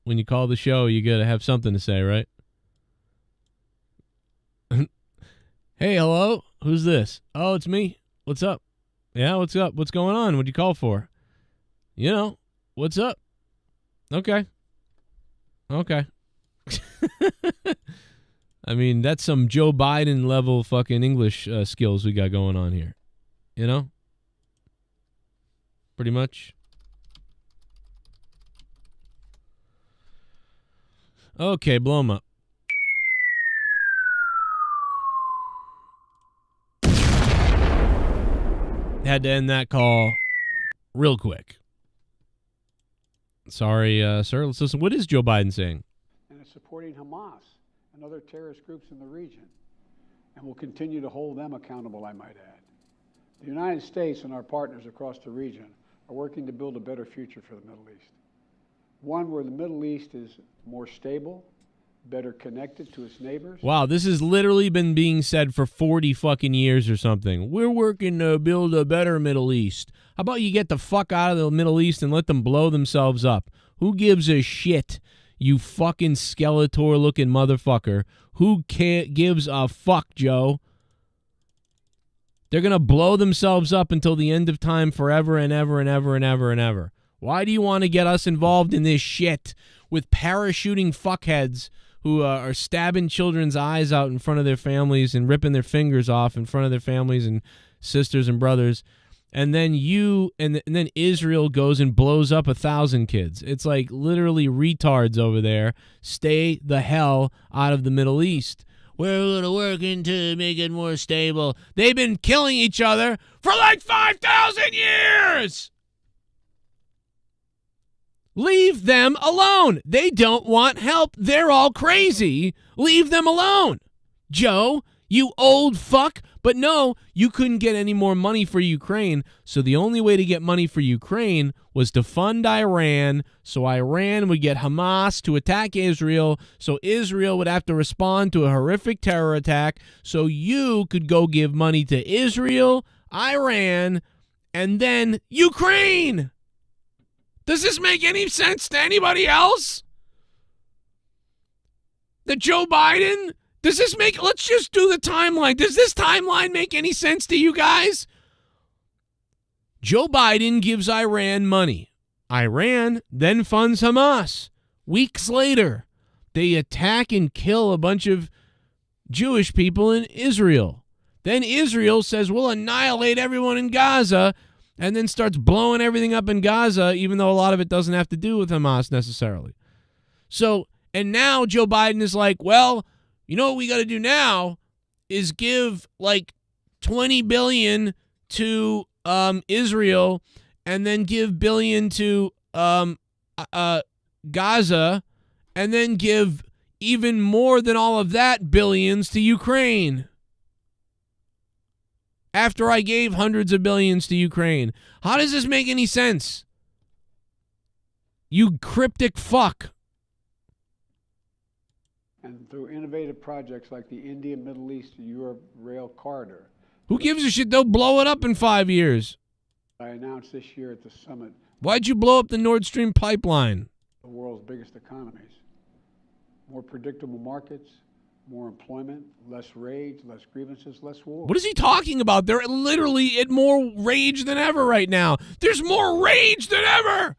E: When you call the show, you got to have something to say, right? Hey, hello? Who's this? Oh, it's me. What's up? Yeah, what's up? What's going on? What'd you call for? You know, what's up? Okay. Okay. I mean, that's some Joe Biden level fucking English skills we got going on here. You know? Pretty much. Okay, blow them up. Had to end that call real quick. Sorry, sir. Let's listen. What is Joe Biden saying?
T: And it's supporting Hamas and other terrorist groups in the region. And will continue to hold them accountable, I might add. The United States and our partners across the region are working to build a better future for the Middle East. One where the Middle East is more stable, better connected to its neighbors.
E: Wow, this has literally been being said for 40 fucking years or something. We're working to build a better Middle East. How about you get the fuck out of the Middle East and let them blow themselves up? Who gives a shit, you fucking Skeletor-looking motherfucker? Who gives a fuck, Joe? They're going to blow themselves up until the end of time forever and ever and ever and ever and ever. Why do you want to get us involved in this shit with parachuting fuckheads who are stabbing children's eyes out in front of their families and ripping their fingers off in front of their families and sisters and brothers? And then then Israel goes and blows up 1,000 kids. It's like literally retards over there. Stay the hell out of the Middle East. We're going to work to make it more stable. They've been killing each other for like 5,000 years. Leave them alone. They don't want help. They're all crazy. Leave them alone. Joe, you old fuck, But no, you couldn't get any more money for Ukraine, so the only way to get money for Ukraine was to fund Iran, so Iran would get Hamas to attack Israel, so Israel would have to respond to a horrific terror attack, so you could go give money to Israel, Iran, and then Ukraine. Does this make any sense to anybody else? That Joe Biden... Does this make... Let's just do the timeline. Does this timeline make any sense to you guys? Joe Biden gives Iran money. Iran then funds Hamas. Weeks later, they attack and kill a bunch of Jewish people in Israel. Then Israel says, we'll annihilate everyone in Gaza, and then starts blowing everything up in Gaza, even though a lot of it doesn't have to do with Hamas necessarily. So, and now Joe Biden is like, well... You know what we got to do now is give like $20 billion to Israel, and then give billion to Gaza, and then give even more than all of that billions to Ukraine. After I gave hundreds of billions to Ukraine. How does this make any sense? You cryptic fuck.
T: And through innovative projects like the India, Middle East, Europe Rail Corridor.
E: Who gives a shit? They'll blow it up in 5 years.
T: I announced this year at the summit.
E: Why'd you blow up the Nord Stream pipeline?
T: The world's biggest economies. More predictable markets, more employment, less rage, less grievances, less war.
E: What is he talking about? They're literally at more rage than ever right now. There's more rage than ever.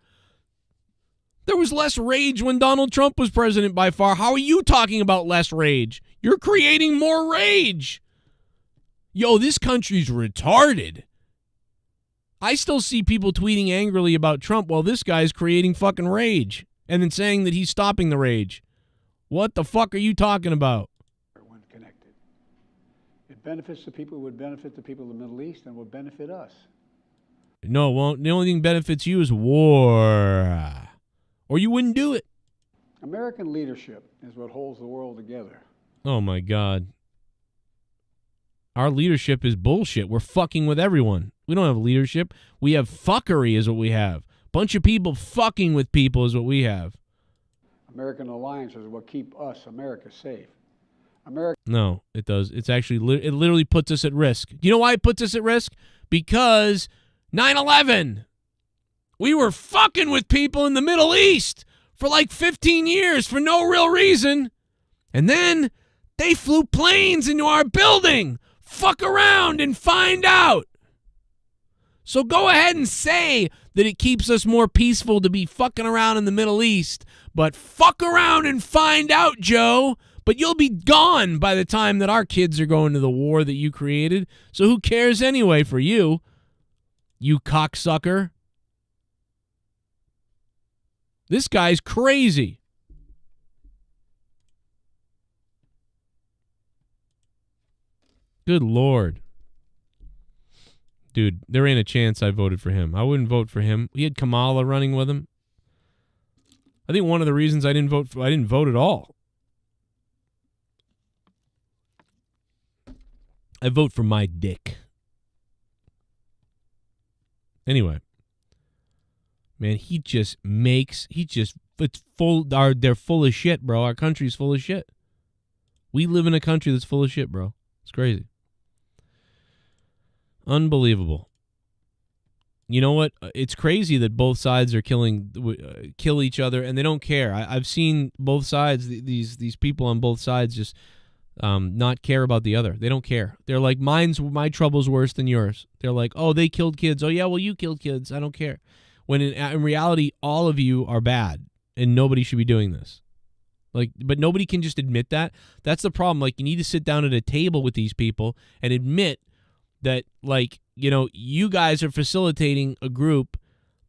E: There was less rage when Donald Trump was president by far. How are you talking about less rage? You're creating more rage. Yo, this country's retarded. I still see people tweeting angrily about Trump while this guy's creating fucking rage and then saying that he's stopping the rage. What the fuck are you talking about?
T: When connected. It benefits the people who would benefit the people of the Middle East and would benefit us.
E: No, it won't. The only thing benefits you is war. Or you wouldn't do it.
T: American leadership is what holds the world together.
E: Oh, my God. Our leadership is bullshit. We're fucking with everyone. We don't have leadership. We have fuckery is what we have. Bunch of people fucking with people is what we have.
T: American alliances is what keep us, America, safe.
E: No, it does. It's actually, it literally puts us at risk. You know why it puts us at risk? Because 9/11. We were fucking with people in the Middle East for like 15 years for no real reason. And then they flew planes into our building. Fuck around and find out. So go ahead and say that it keeps us more peaceful to be fucking around in the Middle East. But fuck around and find out, Joe. But you'll be gone by the time that our kids are going to the war that you created. So who cares anyway for you, you cocksucker? This guy's crazy. Good Lord. Dude, there ain't a chance I voted for him. I wouldn't vote for him. He had Kamala running with him. I think one of the reasons I didn't vote at all. I vote for my dick. Anyway. Man, they're full of shit, bro. Our country's full of shit. We live in a country that's full of shit, bro. It's crazy. Unbelievable. You know what? It's crazy that both sides are kill each other, and they don't care. I've seen both sides, these people on both sides just not care about the other. They don't care. They're like, my trouble's worse than yours. They're like, oh, they killed kids. Oh, yeah, well, you killed kids. I don't care. When in reality, all of you are bad, and nobody should be doing this. But nobody can just admit that. That's the problem. Like, you need to sit down at a table with these people and admit that, you guys are facilitating a group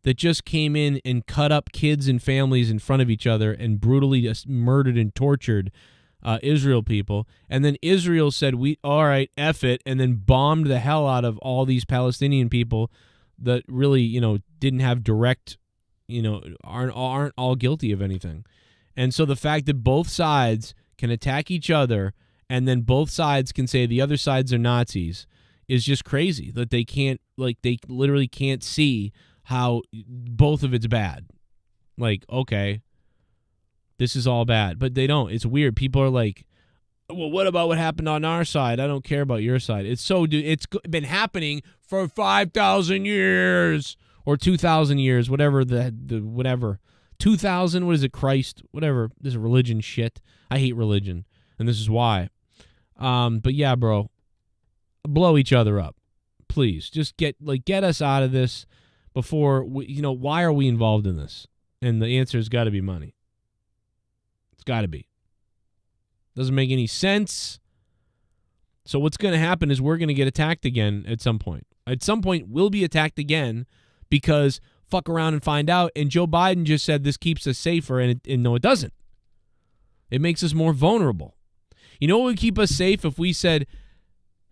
E: that just came in and cut up kids and families in front of each other and brutally just murdered and tortured Israel people. And then Israel said, all right, F it, and then bombed the hell out of all these Palestinian people that really, didn't have direct, aren't all guilty of anything. And so the fact that both sides can attack each other and then both sides can say the other sides are Nazis is just crazy. That they can't, like, they literally can't see how both of it's bad. Like, okay, this is all bad, but they don't. It's weird. People are like, well, what about what happened on our side? I don't care about your side. It's been happening for 5,000 years or 2,000 years, whatever whatever. 2,000, what is it, Christ? Whatever. This is religion shit. I hate religion, and this is why. But yeah, bro, blow each other up. Please, just get us out of this before, why are we involved in this? And the answer has got to be money. It's got to be. Doesn't make any sense. So what's going to happen is we're going to get attacked again at some point. At some point, we'll be attacked again because fuck around and find out. And Joe Biden just said this keeps us safer, and no, it doesn't. It makes us more vulnerable. You know what would keep us safe if we said,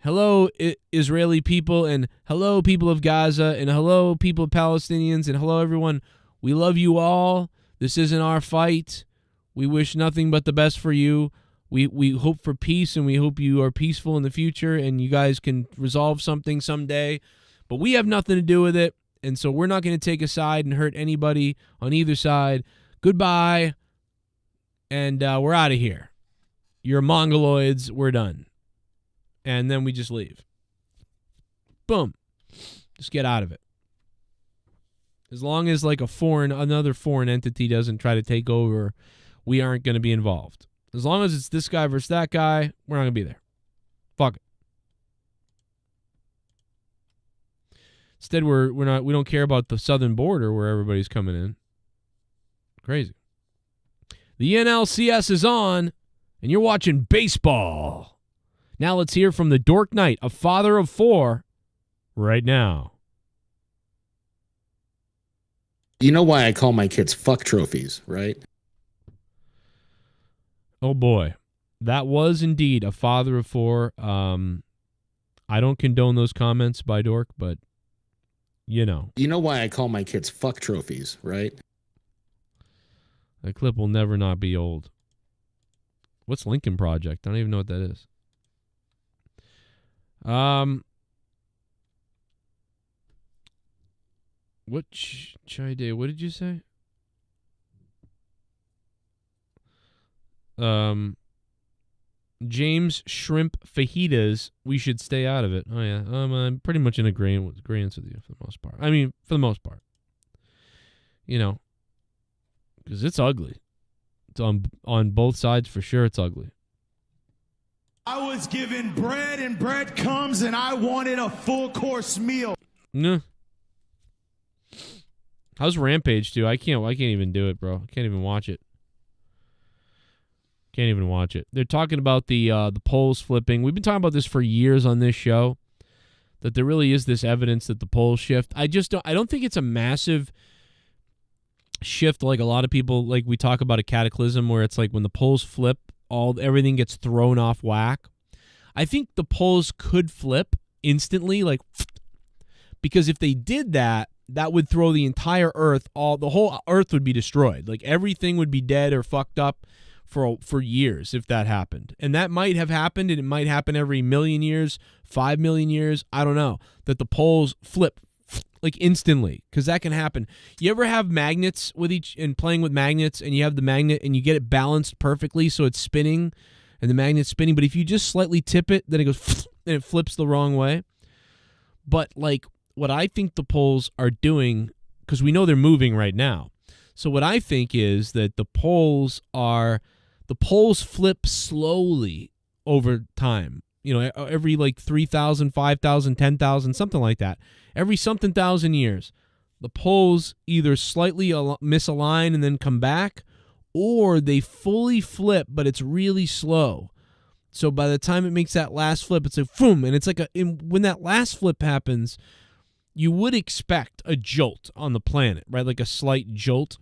E: hello, Israeli people, and hello, people of Gaza, and hello, people of Palestinians, and hello, everyone. We love you all. This isn't our fight. We wish nothing but the best for you. We hope for peace, and we hope you are peaceful in the future, and you guys can resolve something someday. But we have nothing to do with it, and so we're not going to take a side and hurt anybody on either side. Goodbye, and we're out of here. You're Mongoloids. We're done. And then we just leave. Boom. Just get out of it. As long as like another foreign entity doesn't try to take over, we aren't going to be involved. As long as it's this guy versus that guy, we're not going to be there. Fuck it. Instead, we don't care about the southern border where everybody's coming in. Crazy. The NLCS is on, and you're watching baseball. Now let's hear from the Dork Knight, a father of 4, right now.
B: You know why I call my kids fuck trophies, right?
E: Oh, boy. That was indeed a father of 4. I don't condone those comments by Dork, but, you know.
B: You know why I call my kids fuck trophies, right?
E: That clip will never not be old. What's Lincoln Project? I don't even know what that is. What chai day? What did you say? James Shrimp Fajitas. We should stay out of it. Oh yeah, I'm pretty much in agreement with you for the most part. I mean, for the most part, you know, because it's ugly. It's on both sides for sure. It's ugly.
U: I was given bread and breadcrumbs, and I wanted a full course meal.
E: No. How's Rampage do? I can't even do it, bro. I can't even watch it. Can't even watch it. They're talking about the polls flipping. We've been talking about this for years on this show, that there really is this evidence that the polls shift. I don't think it's a massive shift like a lot of people, like we talk about a cataclysm where it's like when the polls flip, everything gets thrown off whack. I think the polls could flip instantly, like, because if they did that, that would throw the entire Earth, the whole Earth would be destroyed. Like everything would be dead or fucked up for years if that happened. And that might have happened, and it might happen every million years, 5 million years, I don't know, that the poles flip like instantly, because that can happen. You ever have magnets and playing with magnets, and you have the magnet and you get it balanced perfectly so it's spinning and the magnet's spinning, but if you just slightly tip it, then it goes and it flips the wrong way. But like what I think the poles are doing, because we know they're moving right now. So what I think is that the poles flip slowly over time. You know, every like 3,000, 5,000, 10,000, something like that. Every something thousand years, the poles either slightly misalign and then come back, or they fully flip, but it's really slow. So by the time it makes that last flip, it's like boom, and it's like when that last flip happens, you would expect a jolt on the planet, right? Like a slight jolt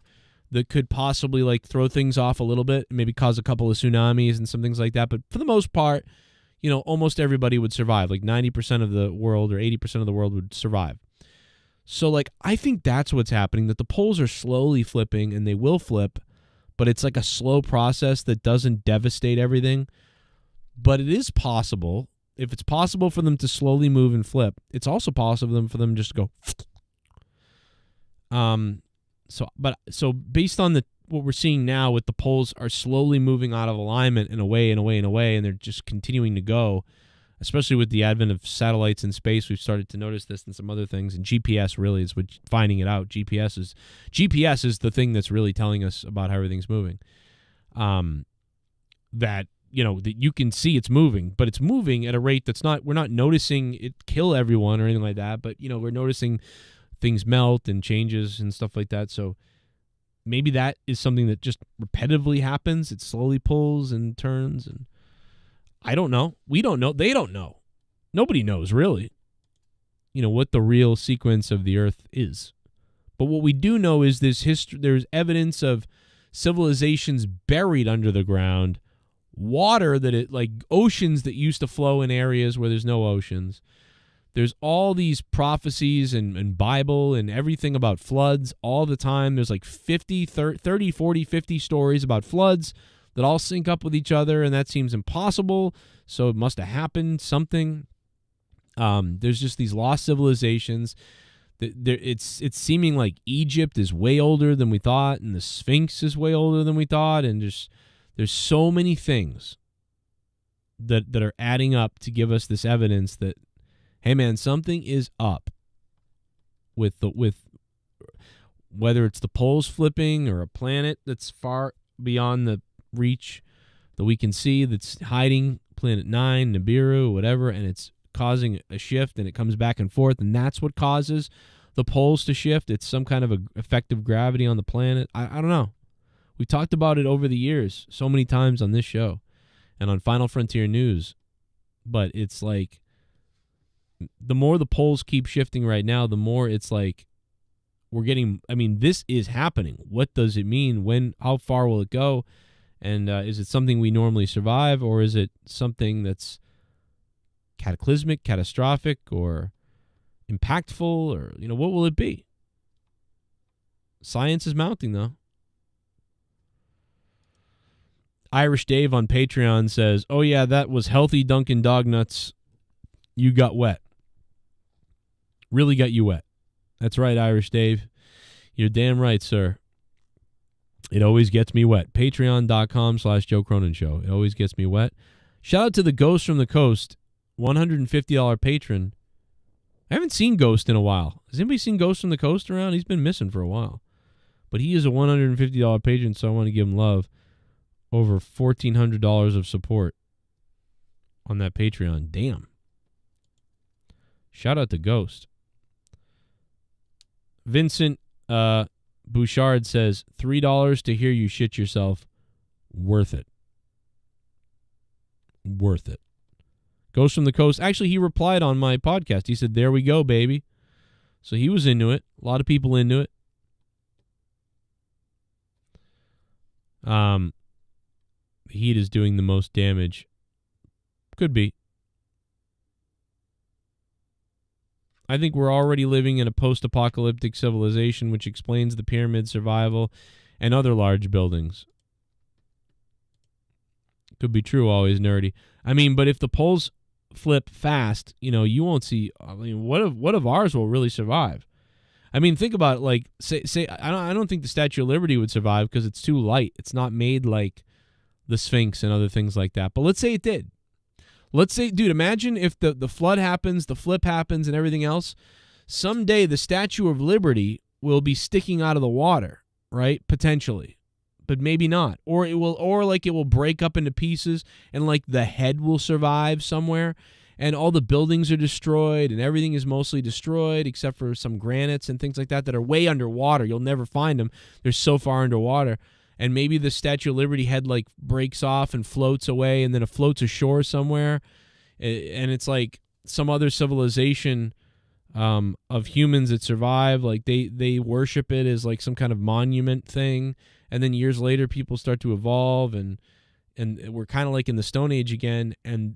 E: that could possibly like throw things off a little bit, maybe cause a couple of tsunamis and some things like that. But for the most part, you know, almost everybody would survive. Like 90% of the world or 80% of the world would survive. So like I think that's what's happening, that the poles are slowly flipping, and they will flip, but it's like a slow process that doesn't devastate everything. But it is possible, if it's possible for them to slowly move and flip, it's also possible for them just to go. So based on what we're seeing now, with the poles are slowly moving out of alignment and away and away and away, and they're just continuing to go. Especially with the advent of satellites in space, we've started to notice this and some other things. And GPS really is what finding it out. GPS is the thing that's really telling us about how everything's moving. That you can see it's moving, but it's moving at a rate that's not. We're not noticing it kill everyone or anything like that. But we're noticing things melt and changes and stuff like that. So maybe that is something that just repetitively happens. It slowly pulls and turns and. I don't know. We don't know. They don't know. Nobody knows, really, what the real sequence of the Earth is. But what we do know is there's evidence of civilizations buried under the ground, water like oceans that used to flow in areas where there's no oceans. There's all these prophecies and Bible and everything about floods all the time. There's like 30, 40, 50 stories about floods that all sync up with each other, and that seems impossible, so it must have happened something. There's just these lost civilizations. It's seeming like Egypt is way older than we thought, and the Sphinx is way older than we thought, and there's so many things that are adding up to give us this evidence that, hey man, something is up with whether it's the poles flipping or a planet that's far beyond the reach that we can see that's hiding, Planet 9, Nibiru, whatever, and it's causing a shift and it comes back and forth, and that's what causes the poles to shift. It's some kind of a effective gravity on the planet. I don't know. We talked about it over the years so many times on this show and on Final Frontier News, but it's like the more the poles keep shifting right now, the more it's like this is happening. What does it mean? How far will it go? And is it something we normally survive, or is it something that's cataclysmic, catastrophic, or impactful, or what will it be? Science is mounting, though. Irish Dave on Patreon says, "Oh yeah, that was healthy Dunkin' Dog Nuts. You got wet. Really got you wet." That's right, Irish Dave. You're damn right, sir. It always gets me wet. Patreon.com/Joe Cronin Show. It always gets me wet. Shout out to the Ghost from the Coast, $150 patron. I haven't seen Ghost in a while. Has anybody seen Ghost from the Coast around? He's been missing for a while. But he is a $150 patron, so I want to give him love. Over $1,400 of support on that Patreon. Damn. Shout out to Ghost. Vincent Bouchard says, $3 to hear you shit yourself. Worth it. Worth it. Ghost from the Coast. Actually, he replied on my podcast. He said, there we go, baby. So he was into it. A lot of people into it. The heat is doing the most damage. Could be. I think we're already living in a post-apocalyptic civilization, which explains the pyramid survival and other large buildings. Could be true, always nerdy. I mean, but if the poles flip fast, you won't see. I mean, what of ours will really survive? I mean, think about it. Like, say, I don't think the Statue of Liberty would survive because it's too light. It's not made like the Sphinx and other things like that. But let's say it did. Let's say, dude, imagine if the flood happens, the flip happens, and everything else. Someday the Statue of Liberty will be sticking out of the water, right? Potentially, but maybe not. Or it will break up into pieces, and like the head will survive somewhere, and all the buildings are destroyed, and everything is mostly destroyed except for some granites and things like that are way underwater. You'll never find them. They're so far underwater. And maybe the Statue of Liberty head like breaks off and floats away, and then it floats ashore somewhere. And it's like some other civilization of humans that survive. Like they worship it as like some kind of monument thing. And then years later, people start to evolve, and we're kind of like in the Stone Age again. And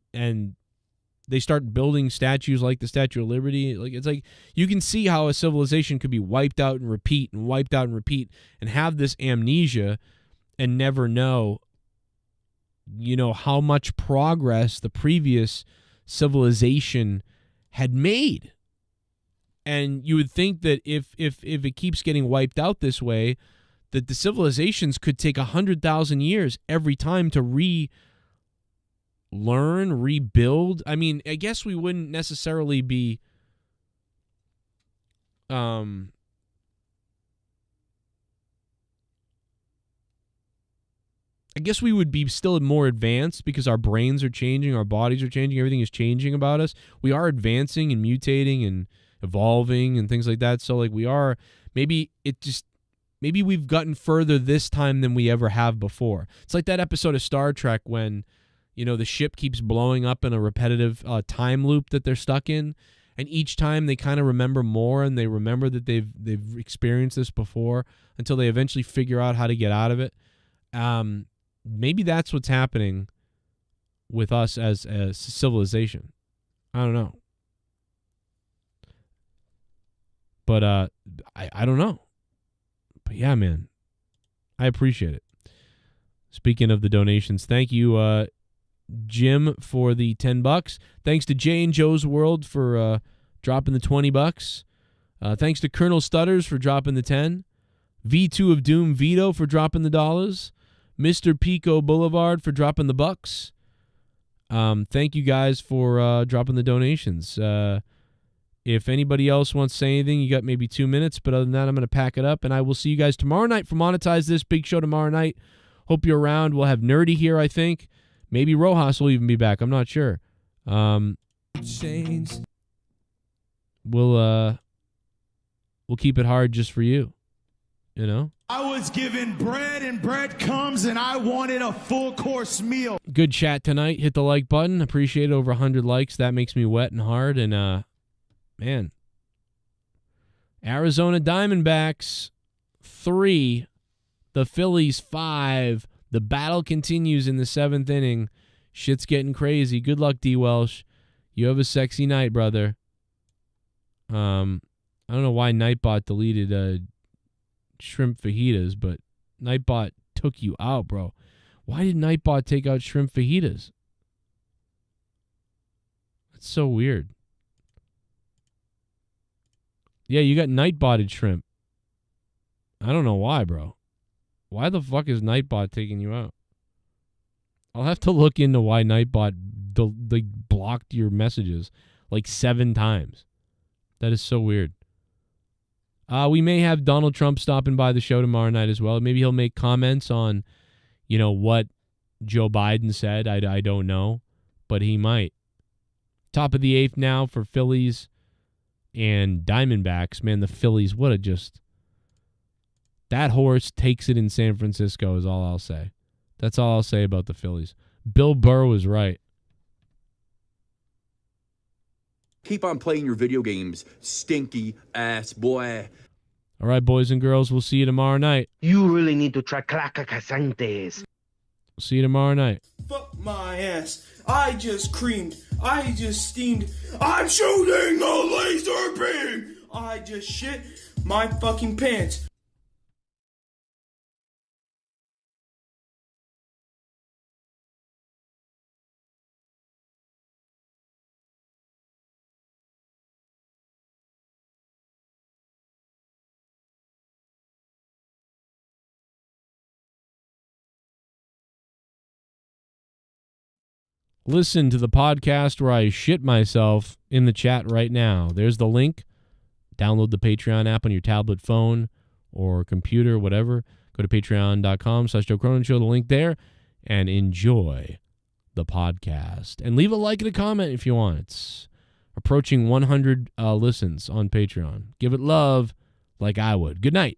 E: they start building statues like the Statue of Liberty. Like it's like you can see how a civilization could be wiped out and repeat and wiped out and repeat and have this amnesia and never know how much progress the previous civilization had made. And you would think that if it keeps getting wiped out this way, that the civilizations could take 100,000 years every time to relearn, rebuild. I mean, I guess we wouldn't necessarily be I guess we would be still more advanced because our brains are changing, our bodies are changing, everything is changing about us. We are advancing and mutating and evolving and things like that. So like we are, maybe we've gotten further this time than we ever have before. It's like that episode of Star Trek when, the ship keeps blowing up in a repetitive time loop that they're stuck in. And each time they kind of remember more and they remember that they've experienced this before until they eventually figure out how to get out of it. Maybe that's what's happening with us as a civilization. I don't know. But I don't know. But yeah, man, I appreciate it. Speaking of the donations, thank you, Jim, for the $10. Thanks to Jay and Joe's World for dropping the $20. Thanks to Colonel Stutters for dropping the 10. V2 of Doom Vito for dropping the $. Mr. Pico Boulevard for dropping the bucks. Thank you guys for dropping the donations. If anybody else wants to say anything, you got maybe 2 minutes. But other than that, I'm going to pack it up. And I will see you guys tomorrow night for Monetize This. Big show tomorrow night. Hope you're around. We'll have Nerdy here, I think. Maybe Rojas will even be back. I'm not sure. We'll keep it hard just for you.
U: I was given bread and breadcrumbs, and I wanted a full-course meal.
E: Good chat tonight. Hit the like button. Appreciate over 100 likes. That makes me wet and hard. And, man, Arizona Diamondbacks 3, the Phillies 5. The battle continues in the 7th inning. Shit's getting crazy. Good luck, D. Welsh. You have a sexy night, brother. I don't know why Nightbot deleted shrimp fajitas, but Nightbot took you out, bro. Why did Nightbot take out shrimp fajitas? That's so weird. Yeah, you got Nightbotted shrimp. I don't know why, bro. Why the fuck is Nightbot taking you out? I'll have to look into why Nightbot blocked your messages like 7 times. That is so weird. We may have Donald Trump stopping by the show tomorrow night as well. Maybe he'll make comments on, what Joe Biden said. I don't know, but he might. Top of the 8th now for Phillies and Diamondbacks. Man, the Phillies, that horse takes it in San Francisco is all I'll say. That's all I'll say about the Phillies. Bill Burr was right.
C: Keep on playing your video games, stinky ass boy.
E: All right, boys and girls, we'll see you tomorrow night.
V: You really need to try Claca Casantes.
E: See you tomorrow night.
U: Fuck my ass. I just creamed. I just steamed. I'm shooting a laser beam. I just shit my fucking pants.
E: Listen to the podcast where I shit myself in the chat right now. There's the link. Download the Patreon app on your tablet, phone, or computer, whatever. Go to patreon.com/Joe Cronin Show, the link there, and enjoy the podcast. And leave a like and a comment if you want. It's approaching 100 listens on Patreon. Give it love like I would. Good night.